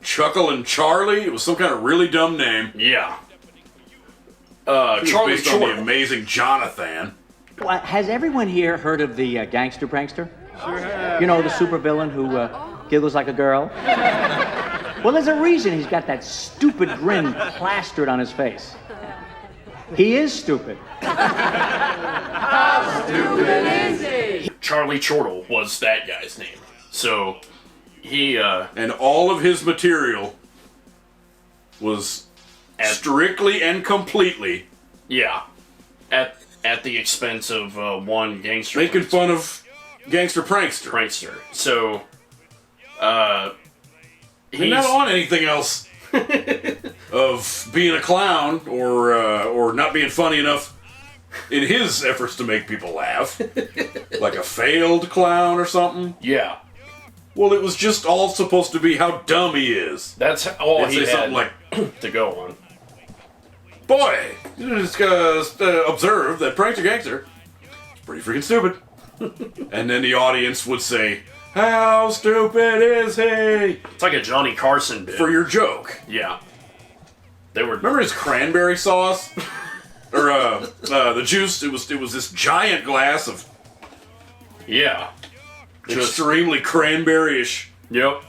Chuckle and Charlie. It was some kind of really dumb name. Yeah. Charlie based on the Amazing Jonathan. Well, has everyone here heard of the gangster prankster? You know, the supervillain who giggles like a girl? Well, there's a reason he's got that stupid grin plastered on his face. He is stupid. How stupid is he? Charlie Chortle was that guy's name. So, he, And all of his material was strictly and completely... Yeah. At the expense of one gangster... Making fun of Gangster Prankster. So, he's not on anything else of being a clown or not being funny enough in his efforts to make people laugh. Like a failed clown or something. Yeah. Well, it was just all supposed to be how dumb he is. That's all he had something like, to go on. Boy, you just observe that Prankster Gangster is pretty freaking stupid. And then the audience would say, how stupid is he? It's like a Johnny Carson bit. For your joke. Yeah. They were... Remember his cranberry sauce? Or the juice? It was this giant glass of... Yeah. Extremely cranberry-ish. Yep.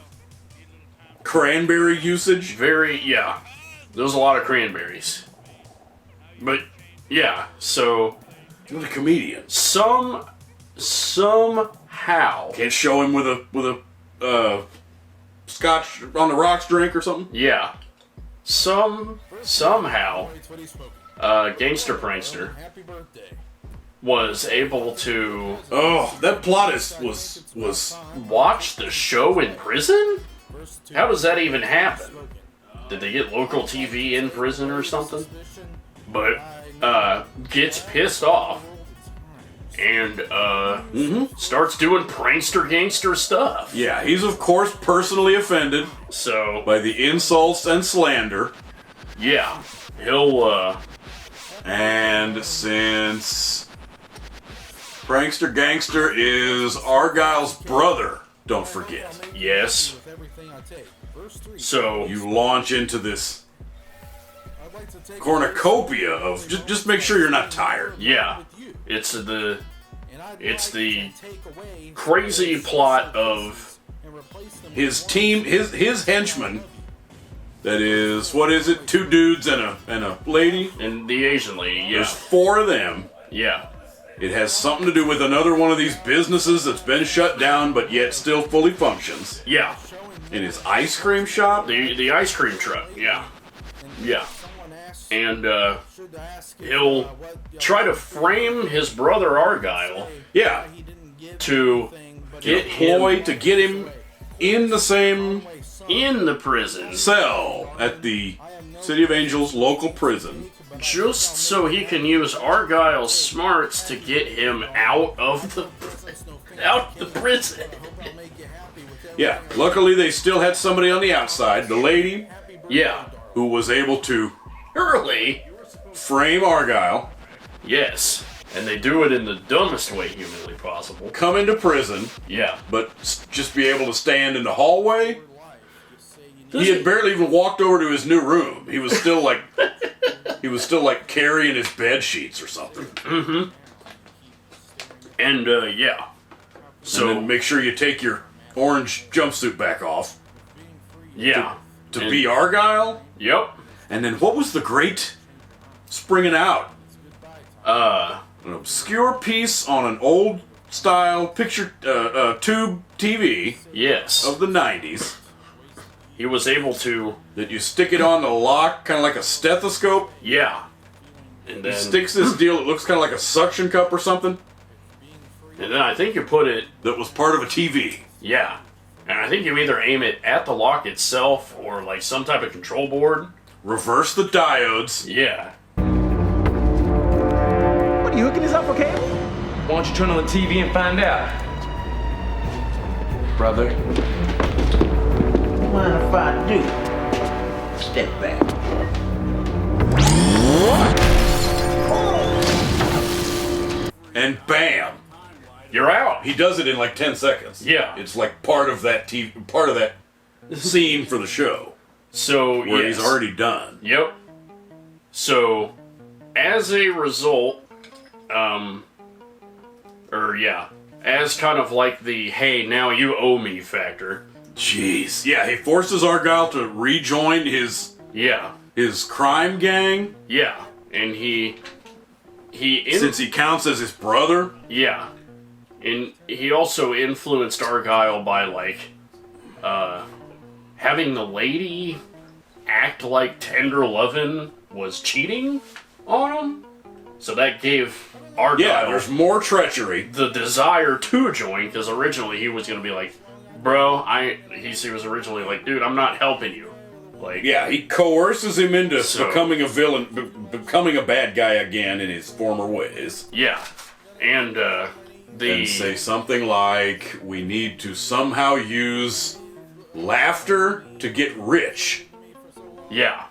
Cranberry usage? Yeah. There was a lot of cranberries. But, yeah, so... What a comedian. Somehow... Can't show him with a scotch on the rocks drink or something? Yeah. Somehow, Gangster Prankster was able to... Oh, that plot was... Watch the show in prison? How does that even happen? Did they get local TV in prison or something? But, gets pissed off and starts doing prankster gangster stuff. Yeah, he's of course personally offended by the insults and slander. Yeah, he'll and since Prankster Gangster is Argyle's brother, don't forget. Yes. So you launch into this cornucopia of just make sure you're not tired. Yeah. It's the crazy plot of his team, his henchmen. That is, what is it? 2 dudes and a lady, and the Asian lady. Yeah. There's 4 of them. Yeah. It has something to do with another one of these businesses that's been shut down, but yet still fully functions. Yeah. In his ice cream shop. The ice cream truck. Yeah. Yeah. And he'll try to frame his brother Argyle. Yeah. To get him in the same prison cell at the City of Angels local prison, just so he can use Argyle's smarts to get him out of the prison. Yeah. Luckily, they still had somebody on the outside. The lady. Yeah. Who was able to frame Argyle. Yes. And they do it in the dumbest way humanly possible. Come into prison. Yeah. But just be able to stand in the hallway. He had barely even walked over to his new room. He was still like carrying his bed sheets or something. Mm-hmm. And yeah. So and then make sure you take your orange jumpsuit back off. Yeah. To be Argyle. Yep. And then what was the great springing out? An obscure piece on an old style picture tube TV. Yes. Of the 90s. He was able to... That you stick it on the lock, kind of like a stethoscope. Yeah. And then... He sticks this deal, it looks kind of like a suction cup or something. And then I think you put it... That was part of a TV. Yeah. And I think you either aim it at the lock itself or like some type of control board. Reverse the diodes. Yeah. What, are you hooking this up for cable? Why don't you turn on the TV and find out? brother. Mind if I do? Step back. And bam! You're out. He does it in like 10 seconds. Yeah. It's like part of that scene for the show. So, where yes. he's already done. Yep. So, as a result, as kind of like the, hey, now you owe me factor. Jeez. Yeah, he forces Argyle to rejoin his crime gang. Yeah. And since he counts as his brother. Yeah. And he also influenced Argyle by, like, having the lady act like tender lovin' was cheating on him. So that gave Argyle there's more treachery. The desire to join, because originally he was going to be like, bro, he was originally like, dude, I'm not helping you. Like, yeah, he coerces him into becoming a villain, becoming a bad guy again in his former ways. Yeah. And, and say something like, we need to somehow use laughter to get rich. Yeah.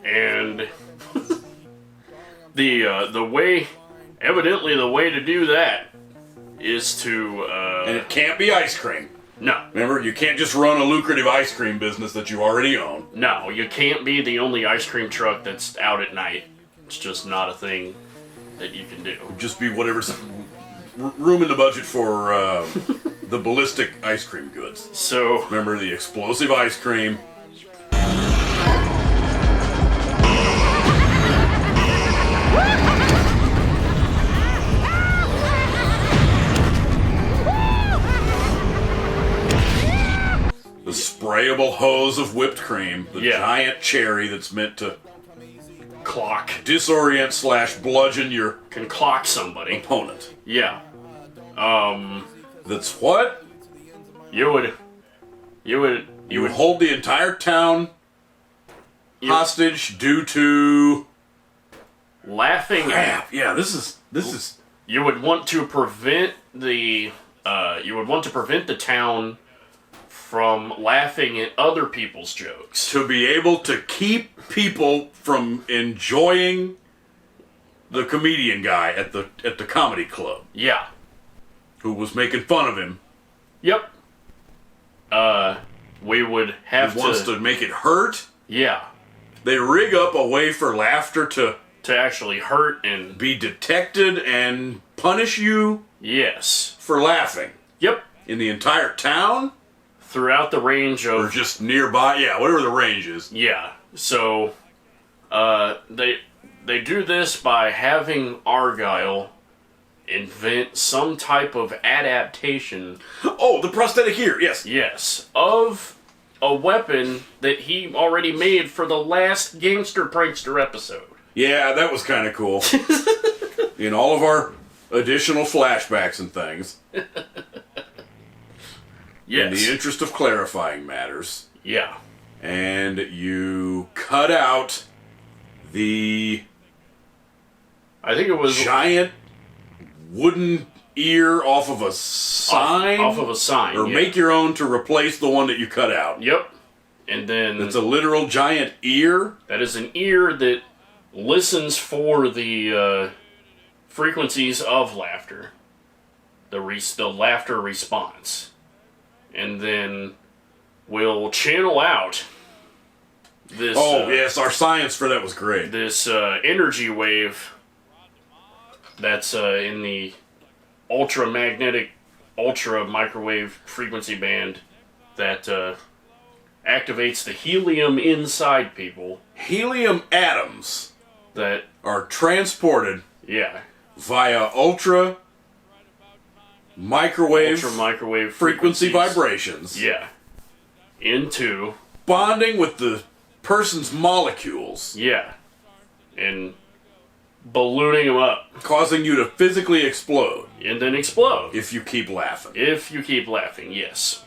And the way to do that is to and it can't be ice cream. No. Remember, you can't just run a lucrative ice cream business that you already own. No, you can't be the only ice cream truck that's out at night. It's just not a thing that you can do. Just be whatever's room in the budget for the ballistic ice cream goods. So remember the explosive ice cream. The sprayable hose of whipped cream, the giant cherry that's meant to clock, disorient / bludgeon your can clock somebody opponent. Yeah. That's what? You would hold the entire town hostage due to laughing. Crap. Yeah, this is. You would want to prevent the town from laughing at other people's jokes. To be able to keep people from enjoying the comedian guy at the comedy club. Yeah. Who was making fun of him. Yep. We would have he wants to make it hurt. Yeah. They rig up a way for laughter to actually hurt and be detected and punish you. Yes. For laughing. Yep. In the entire town? Throughout the range of... Or just nearby, yeah, whatever the range is. Yeah, so, they do this by having Argyle invent some type of adaptation... Oh, the prosthetic ear, yes. Yes, of a weapon that he already made for the last Gangster Prankster episode. Yeah, that was kind of cool. In all of our additional flashbacks and things. Yes. In the interest of clarifying matters. Yeah. And you cut out the... I think it was... giant wooden ear off of a sign? Off of a sign, Or make your own to replace the one that you cut out. Yep. And then... It's a literal giant ear? That is an ear that listens for the frequencies of laughter. The laughter response. And then we'll channel out this... yes, our science for that was great. This energy wave that's in the ultramagnetic, ultra-microwave frequency band that activates the helium inside people. Helium atoms that are transported via ultra-microwave frequency vibrations. Yeah. Into... bonding with the person's molecules. Yeah. And ballooning them up. Causing you to physically explode. And then explode. If you keep laughing. If you keep laughing, yes.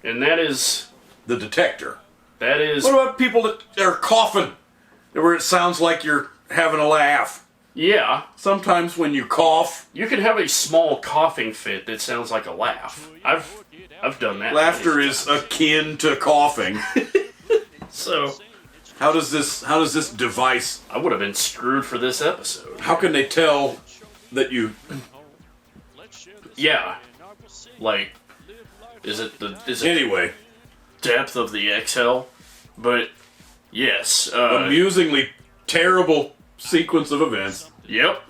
And that is... the detector. That is... What about people that are coughing? Where it sounds like you're having a laugh. Yeah. Sometimes when you cough, you can have a small coughing fit that sounds like a laugh. I've done that. Laughter is akin to coughing. So, how does this device? I would have been screwed for this episode. How can they tell that you? Yeah, like, is it anyway depth of the exhale? But yes, amusingly terrible sequence of events. Yep.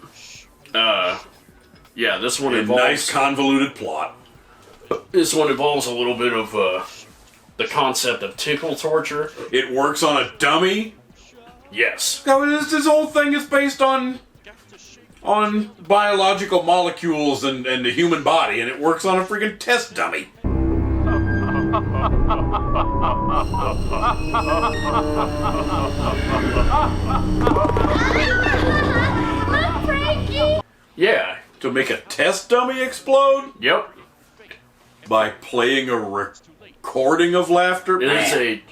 Yeah, this one A involves nice convoluted plot. This one involves a little bit of the concept of tickle torture. It works on a dummy. Yes. No, this whole thing is based on biological molecules and the human body, and it works on a freaking test dummy. Look, Frankie! Yeah. To make a test dummy explode? Yep. By playing a recording of laughter? It is a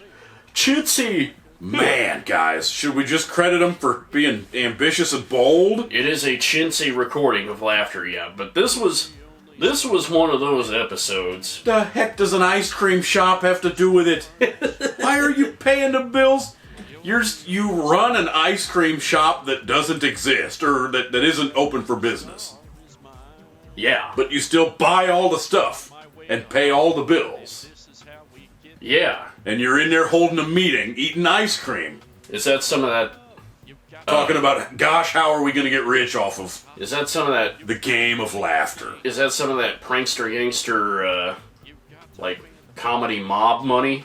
chintzy. Man, guys, should we just credit him for being ambitious and bold? It is a chintzy recording of laughter, yeah. But this was one of those episodes. The heck does an ice cream shop have to do with it? Why are you paying the bills? You run an ice cream shop that doesn't exist, or that isn't open for business. Yeah. But you still buy all the stuff and pay all the bills. Yeah. And you're in there holding a meeting, eating ice cream. Is that some of that... Talking about, gosh, how are we going to get rich off of... Is that some of that... The game of laughter. Is that some of that prankster gangster, like, comedy mob money?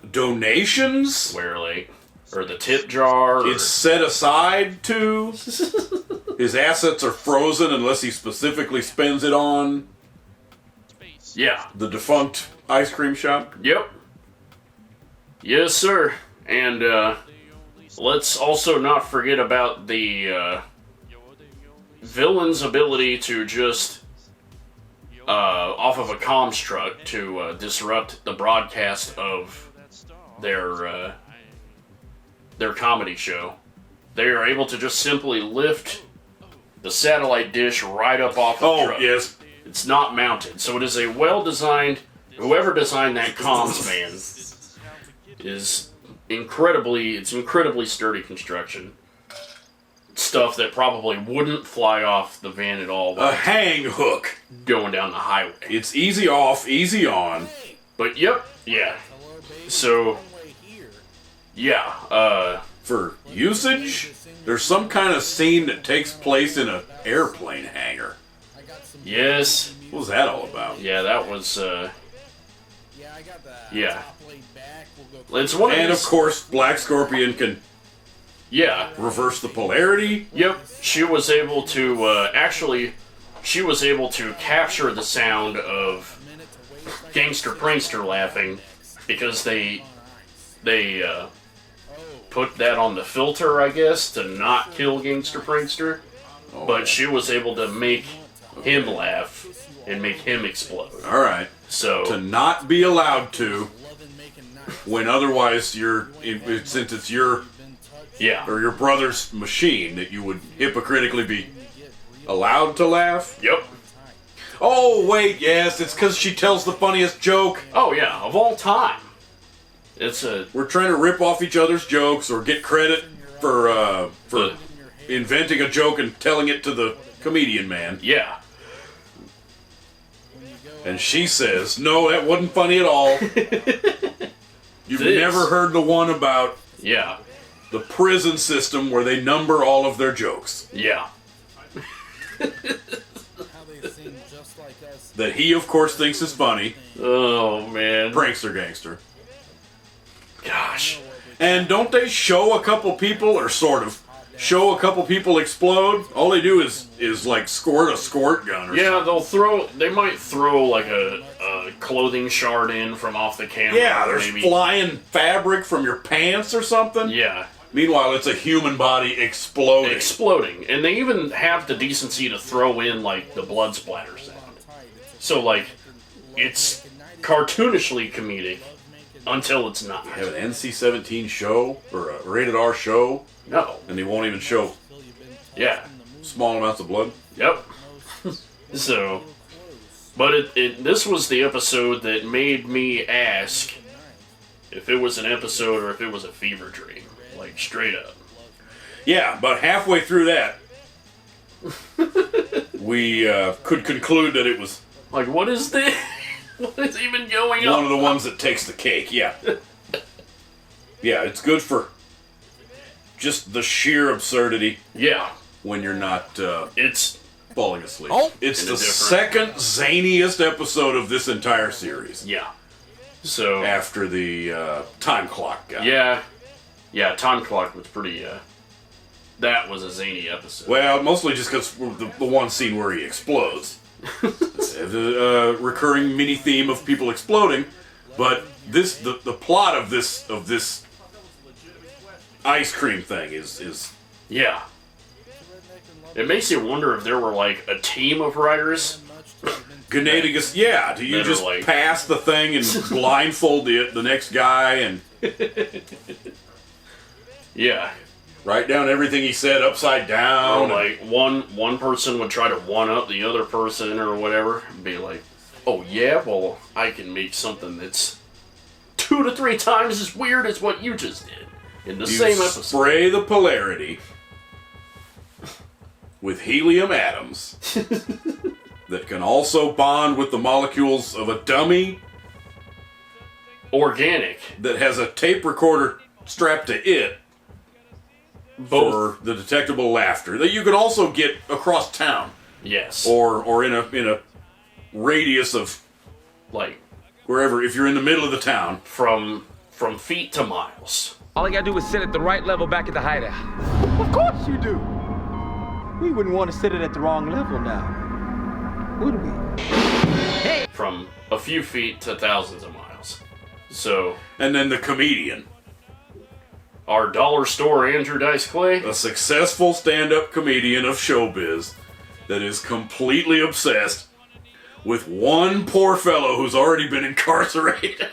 Donations? Where, like... Or the tip jar? It's set aside to... His assets are frozen unless he specifically spends it on... Yeah. The defunct ice cream shop? Yep. Yes, sir. And, let's also not forget about the, villain's ability to just, off of a comms truck to, disrupt the broadcast of their comedy show. They are able to just simply lift the satellite dish right up off the truck. Oh, yes. It's not mounted, so it is a well-designed... Whoever designed that comms van is incredibly sturdy construction. Stuff that probably wouldn't fly off the van at all. A hang hook. Going down the highway. It's easy off, easy on. But, yep, yeah. So, yeah, for usage, there's some kind of scene that takes place in an airplane hangar. Yes. What was that all about? Yeah, that was, yeah. It's one and of course, Black Scorpion can reverse the polarity. Yep, she was able to, she was able to capture the sound of Gangster Prankster laughing because they put that on the filter, I guess, to not kill Gangster Prankster. Oh. But she was able to make him laugh and make him explode. Alright. So to not be allowed to, when otherwise since it's your or your brother's machine, that you would hypocritically be allowed to laugh. Yep. Oh wait, yes, it's because she tells the funniest joke. Oh yeah, of all time. We're trying to rip off each other's jokes or get credit for inventing a joke and telling it to the comedian man. Yeah. And she says, no, that wasn't funny at all. You've never heard the one about the prison system where they number all of their jokes. Yeah. That he, of course, thinks is funny. Oh, man. Prankster gangster. Gosh. And don't they show a couple people, or sort of, show a couple people explode? All they do is like squirt a squirt gun or something. They might throw like a clothing shard in from off the camera. Yeah, there's flying fabric from your pants or something. Yeah. Meanwhile, it's a human body exploding. Exploding. And they even have the decency to throw in like the blood splatter sound. So like, it's cartoonishly comedic until it's not. You have an NC-17 show, or a rated R show? No. And they won't even show. Yeah. small amounts of blood. Yep. So, but this was the episode that made me ask if it was an episode or if it was a fever dream. Like, straight up. Yeah, about halfway through that, we could conclude that it was... Like, what is this? What is even going on? One of the ones that takes the cake, yeah. Yeah, it's good for just the sheer absurdity. Yeah. When you're not it's falling asleep. Oh, it's the second zaniest episode of this entire series. Yeah. So after the time clock guy. Yeah, time clock was pretty that was a zany episode. Well, mostly just because the one scene where he explodes. The recurring mini theme of people exploding, but the plot of this ice cream thing is yeah. It makes you wonder if there were like a team of writers. Gnadegus, yeah. Do you just pass the thing and blindfold the next guy and yeah, write down everything he said upside down? Or like one person would try to one up the other person or whatever, and be like, "Oh yeah, well I can make something that's 2 to 3 times as weird as what you just did in the same episode." Spray the polarity with helium atoms that can also bond with the molecules of a dummy organic that has a tape recorder strapped to it for the detectable laughter that you can also get across town. Yes. Or in a radius of like wherever, if you're in the middle of the town. From feet to miles. All I gotta do is sit at the right level back at the hideout. Of course you do. We wouldn't want to sit it at the wrong level now, would we? Hey! From a few feet to thousands of miles. So. And then the comedian. Our dollar store Andrew Dice Clay. A successful stand-up comedian of showbiz that is completely obsessed with one poor fellow who's already been incarcerated.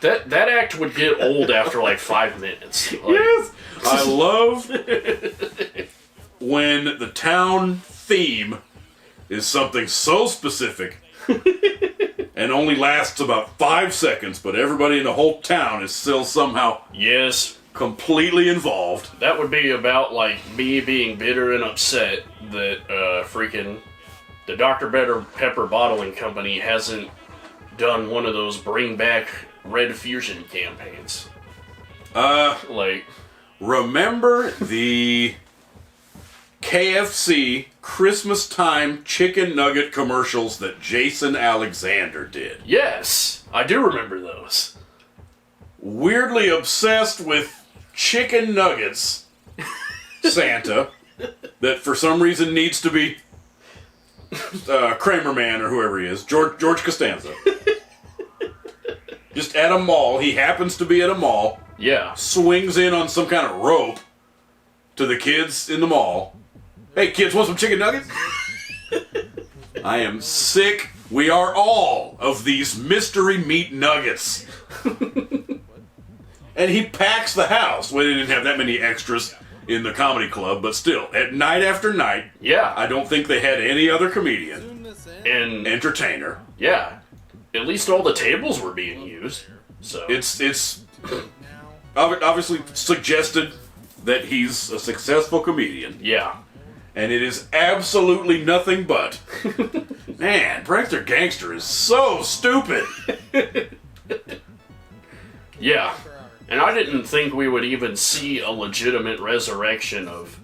That act would get old after like 5 minutes. Like, yes! I love when the town theme is something so specific and only lasts about 5 seconds, but everybody in the whole town is still somehow completely involved. That would be about like me being bitter and upset that freaking the Dr. Pepper bottling company hasn't done one of those bring back Red Fusion campaigns. Like, remember the KFC Christmas time chicken nugget commercials that Jason Alexander did? Yes, I do remember those. Weirdly obsessed with chicken nuggets, Santa, that for some reason needs to be Kramer Man or whoever he is, George Costanza. Just at a mall, he happens to be at a mall. Yeah. Swings in on some kind of rope to the kids in the mall. Hey kids, want some chicken nuggets? I am sick. We are all of these mystery meat nuggets. And he packs the house. Well, they didn't have that many extras in the comedy club, but still, at night after night, yeah, I don't think they had any other comedian and entertainer. Yeah, at least all the tables were being used. So it's obviously suggested that he's a successful comedian. Yeah, and it is absolutely nothing but, man, Prankster Gangster is so stupid. Yeah. And I didn't think we would even see a legitimate resurrection of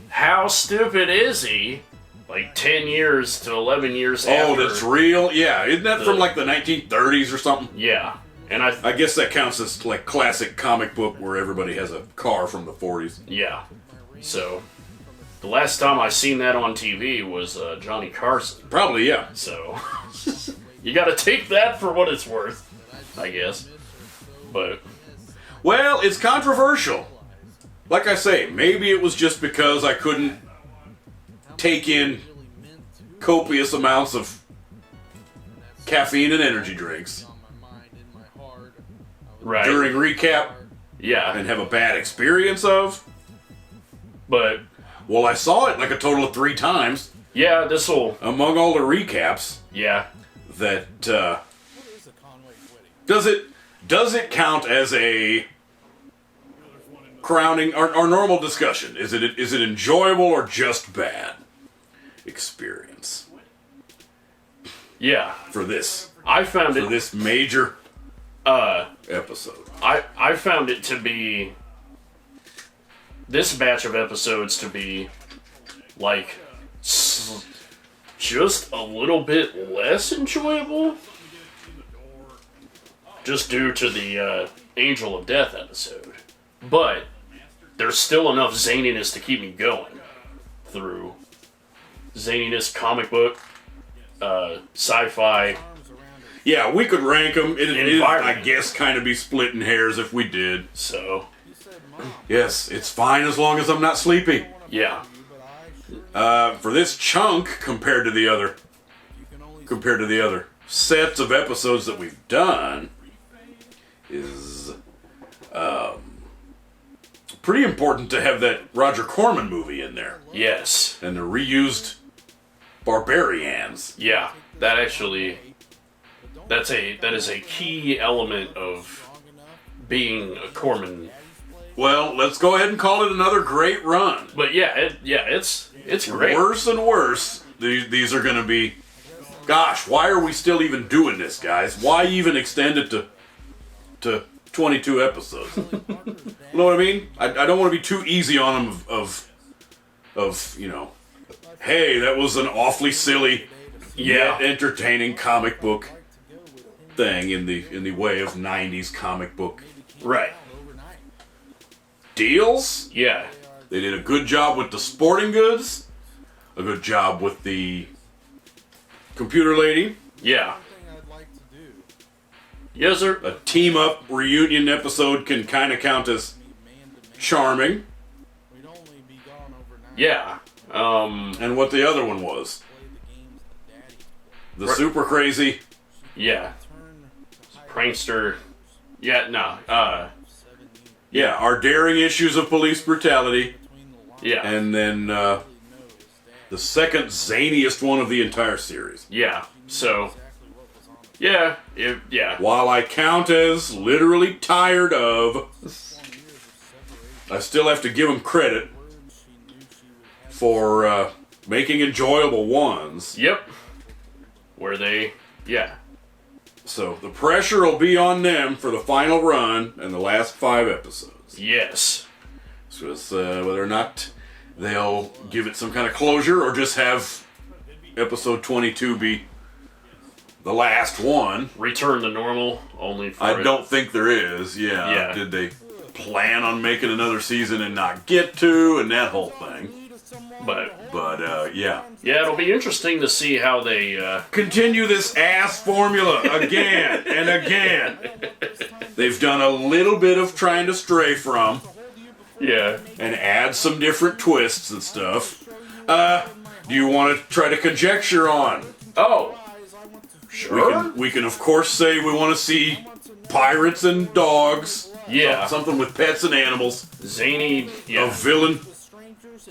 how stupid is he? Like 10 years to 11 years after. Oh, that's real? Yeah. Isn't that from like the 1930s or something? Yeah. And I guess that counts as like classic comic book where everybody has a car from the 40s. Yeah. So, the last time I seen that on TV was Johnny Carson. Probably, yeah. So, you gotta take that for what it's worth, I guess. But... well, it's controversial. Like I say, maybe it was just because I couldn't take in copious amounts of caffeine and energy drinks during recap, yeah, and have a bad experience of. But Well, I saw it like a total of 3 times. Yeah, this'll... Among all the recaps. Yeah. That, Does it count as a crowning, our normal discussion? Is it enjoyable or just bad experience? Yeah. For this. I found for this major episode. I found it to be... This batch of episodes to be, like, just a little bit less enjoyable. Just due to the Angel of Death episode. But there's still enough zaniness to keep me going through. Zaniness, comic book, sci-fi. Yeah, we could rank them. It'd, I guess, kind of be splitting hairs if we did. So... Yes, it's fine as long as I'm not sleepy. Yeah. For this chunk, compared to the other sets of episodes that we've done, is pretty important to have that Roger Corman movie in there. Yes. And the reused Barbarians. Yeah, that actually... That is a key element of being a Corman. Well, let's go ahead and call it another great run. But yeah, it's great. Worse and worse, these are going to be... Gosh, why are we still even doing this, guys? Why even extend it to 22 episodes? You know what I mean? I don't want to be too easy on them of you know, hey, that was an awfully silly, yet entertaining comic book thing in the way of 90s comic book. Right. Deals? Yeah. They did a good job with the sporting goods, a good job with the computer lady. Yeah. Yes, sir. A team-up reunion episode can kind of count as charming. Yeah. And what the other one was. The super crazy. Yeah. Prankster. Yeah, no. Yeah, our daring issues of police brutality. Yeah. And then the second zaniest one of the entire series. Yeah. So, yeah. While I count as literally tired of, I still have to give them credit for making enjoyable ones. Yep. Where they, yeah. So the pressure will be on them for the final run and the last 5 episodes. Yes. So it's whether or not they'll give it some kind of closure or just have episode 22 be the last one. Return to normal, only for I don't think there is, yeah. Did they plan on making another season and not get to, and that whole thing. But yeah. Yeah, it'll be interesting to see how they... continue this ass formula again and again. They've done a little bit of trying to stray from. Yeah. And add some different twists and stuff. Do you want to try to conjecture on? Oh. Sure. We can of course say we want to see pirates and dogs. Yeah. Something with pets and animals. Zany, yeah.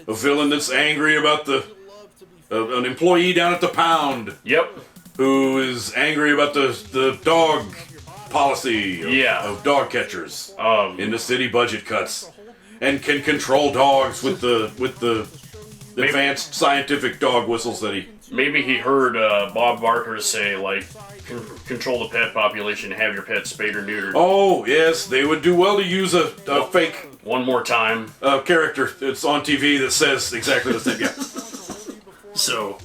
A villain that's angry about an employee down at the pound. Yep. Who is angry about the dog policy of dog catchers in the city budget cuts, and can control dogs with the advanced scientific dog whistles that he... Maybe he heard Bob Barker say, like, control the pet population, have your pet spayed or neutered. Oh, yes, they would do well to use a fake... One more time. Character that's on TV that says exactly the same, yeah. So...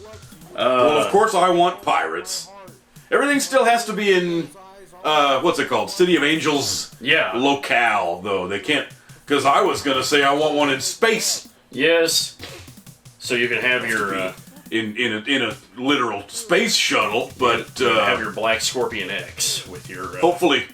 well, of course I want pirates. Everything still has to be in, what's it called? City of Angels locale, though. They can't... Because I was going to say I want one in space. Yes. So you can have your... In a literal space shuttle, but... you can have your Black Scorpion X with your... hopefully.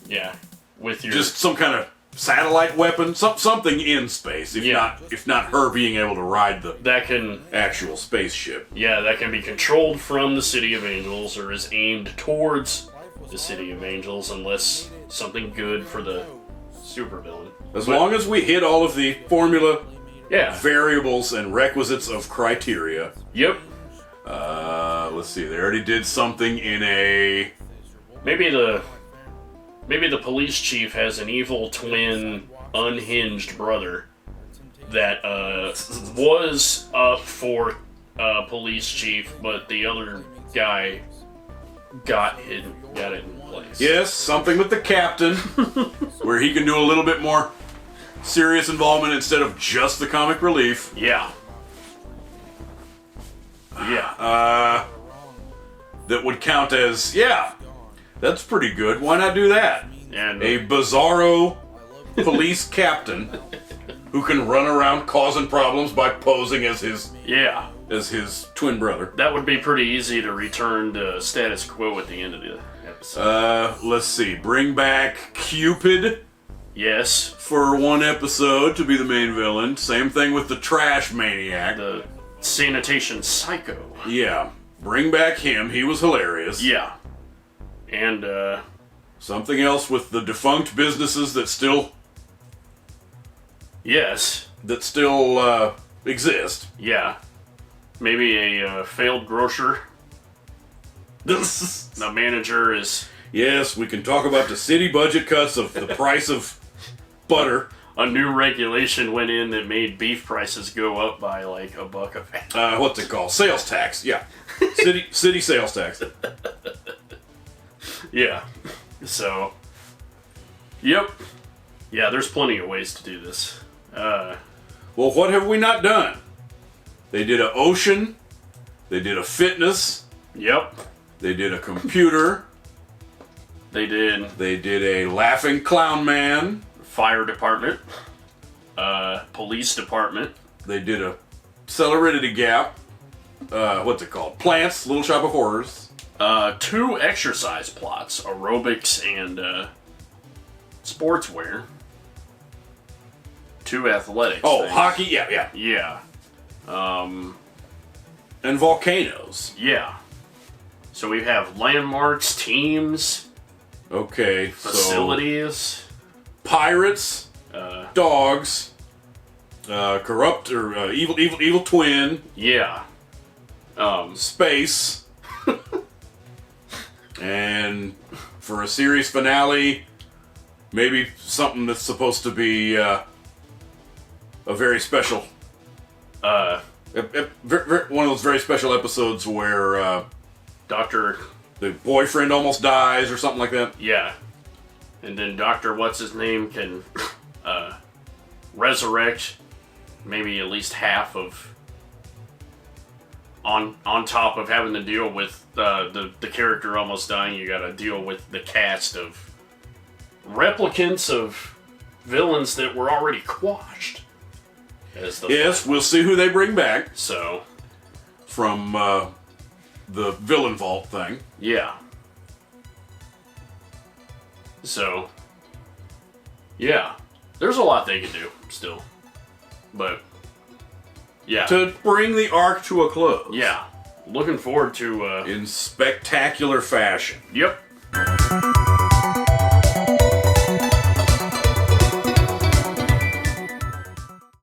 Yeah. With your... Just some kind of satellite weapon, something in space. If not her being able to ride the actual spaceship. Yeah, that can be controlled from the City of Angels or is aimed towards the City of Angels, unless something good for the supervillain. As long as we hit all of the formula variables and requisites of criteria. Yep. Let's see. They already did something in a. Maybe the police chief has an evil twin, unhinged brother that was up for police chief, but the other guy got it in place. Yes, something with the captain, where he can do a little bit more serious involvement instead of just the comic relief. Yeah. Yeah. That would count as, that's pretty good. Why not do that? And a bizarro police captain who can run around causing problems by posing as his twin brother. That would be pretty easy to return to status quo at the end of the episode. Let's see. Bring back Cupid. Yes. For one episode to be the main villain. Same thing with the trash maniac. The sanitation psycho. Yeah. Bring back him. He was hilarious. Yeah. And, something else with the defunct businesses that still... Yes. That still, exist. Yeah. Maybe a failed grocer. The manager is... Yes, we can talk about the city budget cuts of the price of butter. A new regulation went in that made beef prices go up by like $1 a pound. What's it called? Sales tax. Yeah. City sales tax. Yeah. So. Yep. Yeah, there's plenty of ways to do this. Well, what have we not done? They did an ocean. They did a fitness. Yep. They did a computer. They did a laughing clown man. Fire department. Police department. They did a celerity gap. What's it called? Plants, Little Shop of Horrors. 2 exercise plots. Aerobics and sportswear. 2 athletics. Oh, things. hockey? Yeah. Yeah. And volcanoes. Yeah. So we have landmarks, teams. Okay. Facilities. Pirates. Dogs. Corrupt or evil twin. Yeah. Space. And for a series finale, maybe something that's supposed to be a very special. One of those very special episodes where the boyfriend almost dies or something like that. Yeah. And then Dr. What's-His-Name can resurrect maybe at least half of... On top of having to deal with the character almost dying, you gotta deal with the cast of replicants of villains that were already quashed. Yes, we'll see who they bring back. So... From the villain vault thing. Yeah. So... Yeah. There's a lot they can do, still. But... Yeah. To bring the arc to a close. Yeah. Looking forward to... in spectacular fashion. Yep.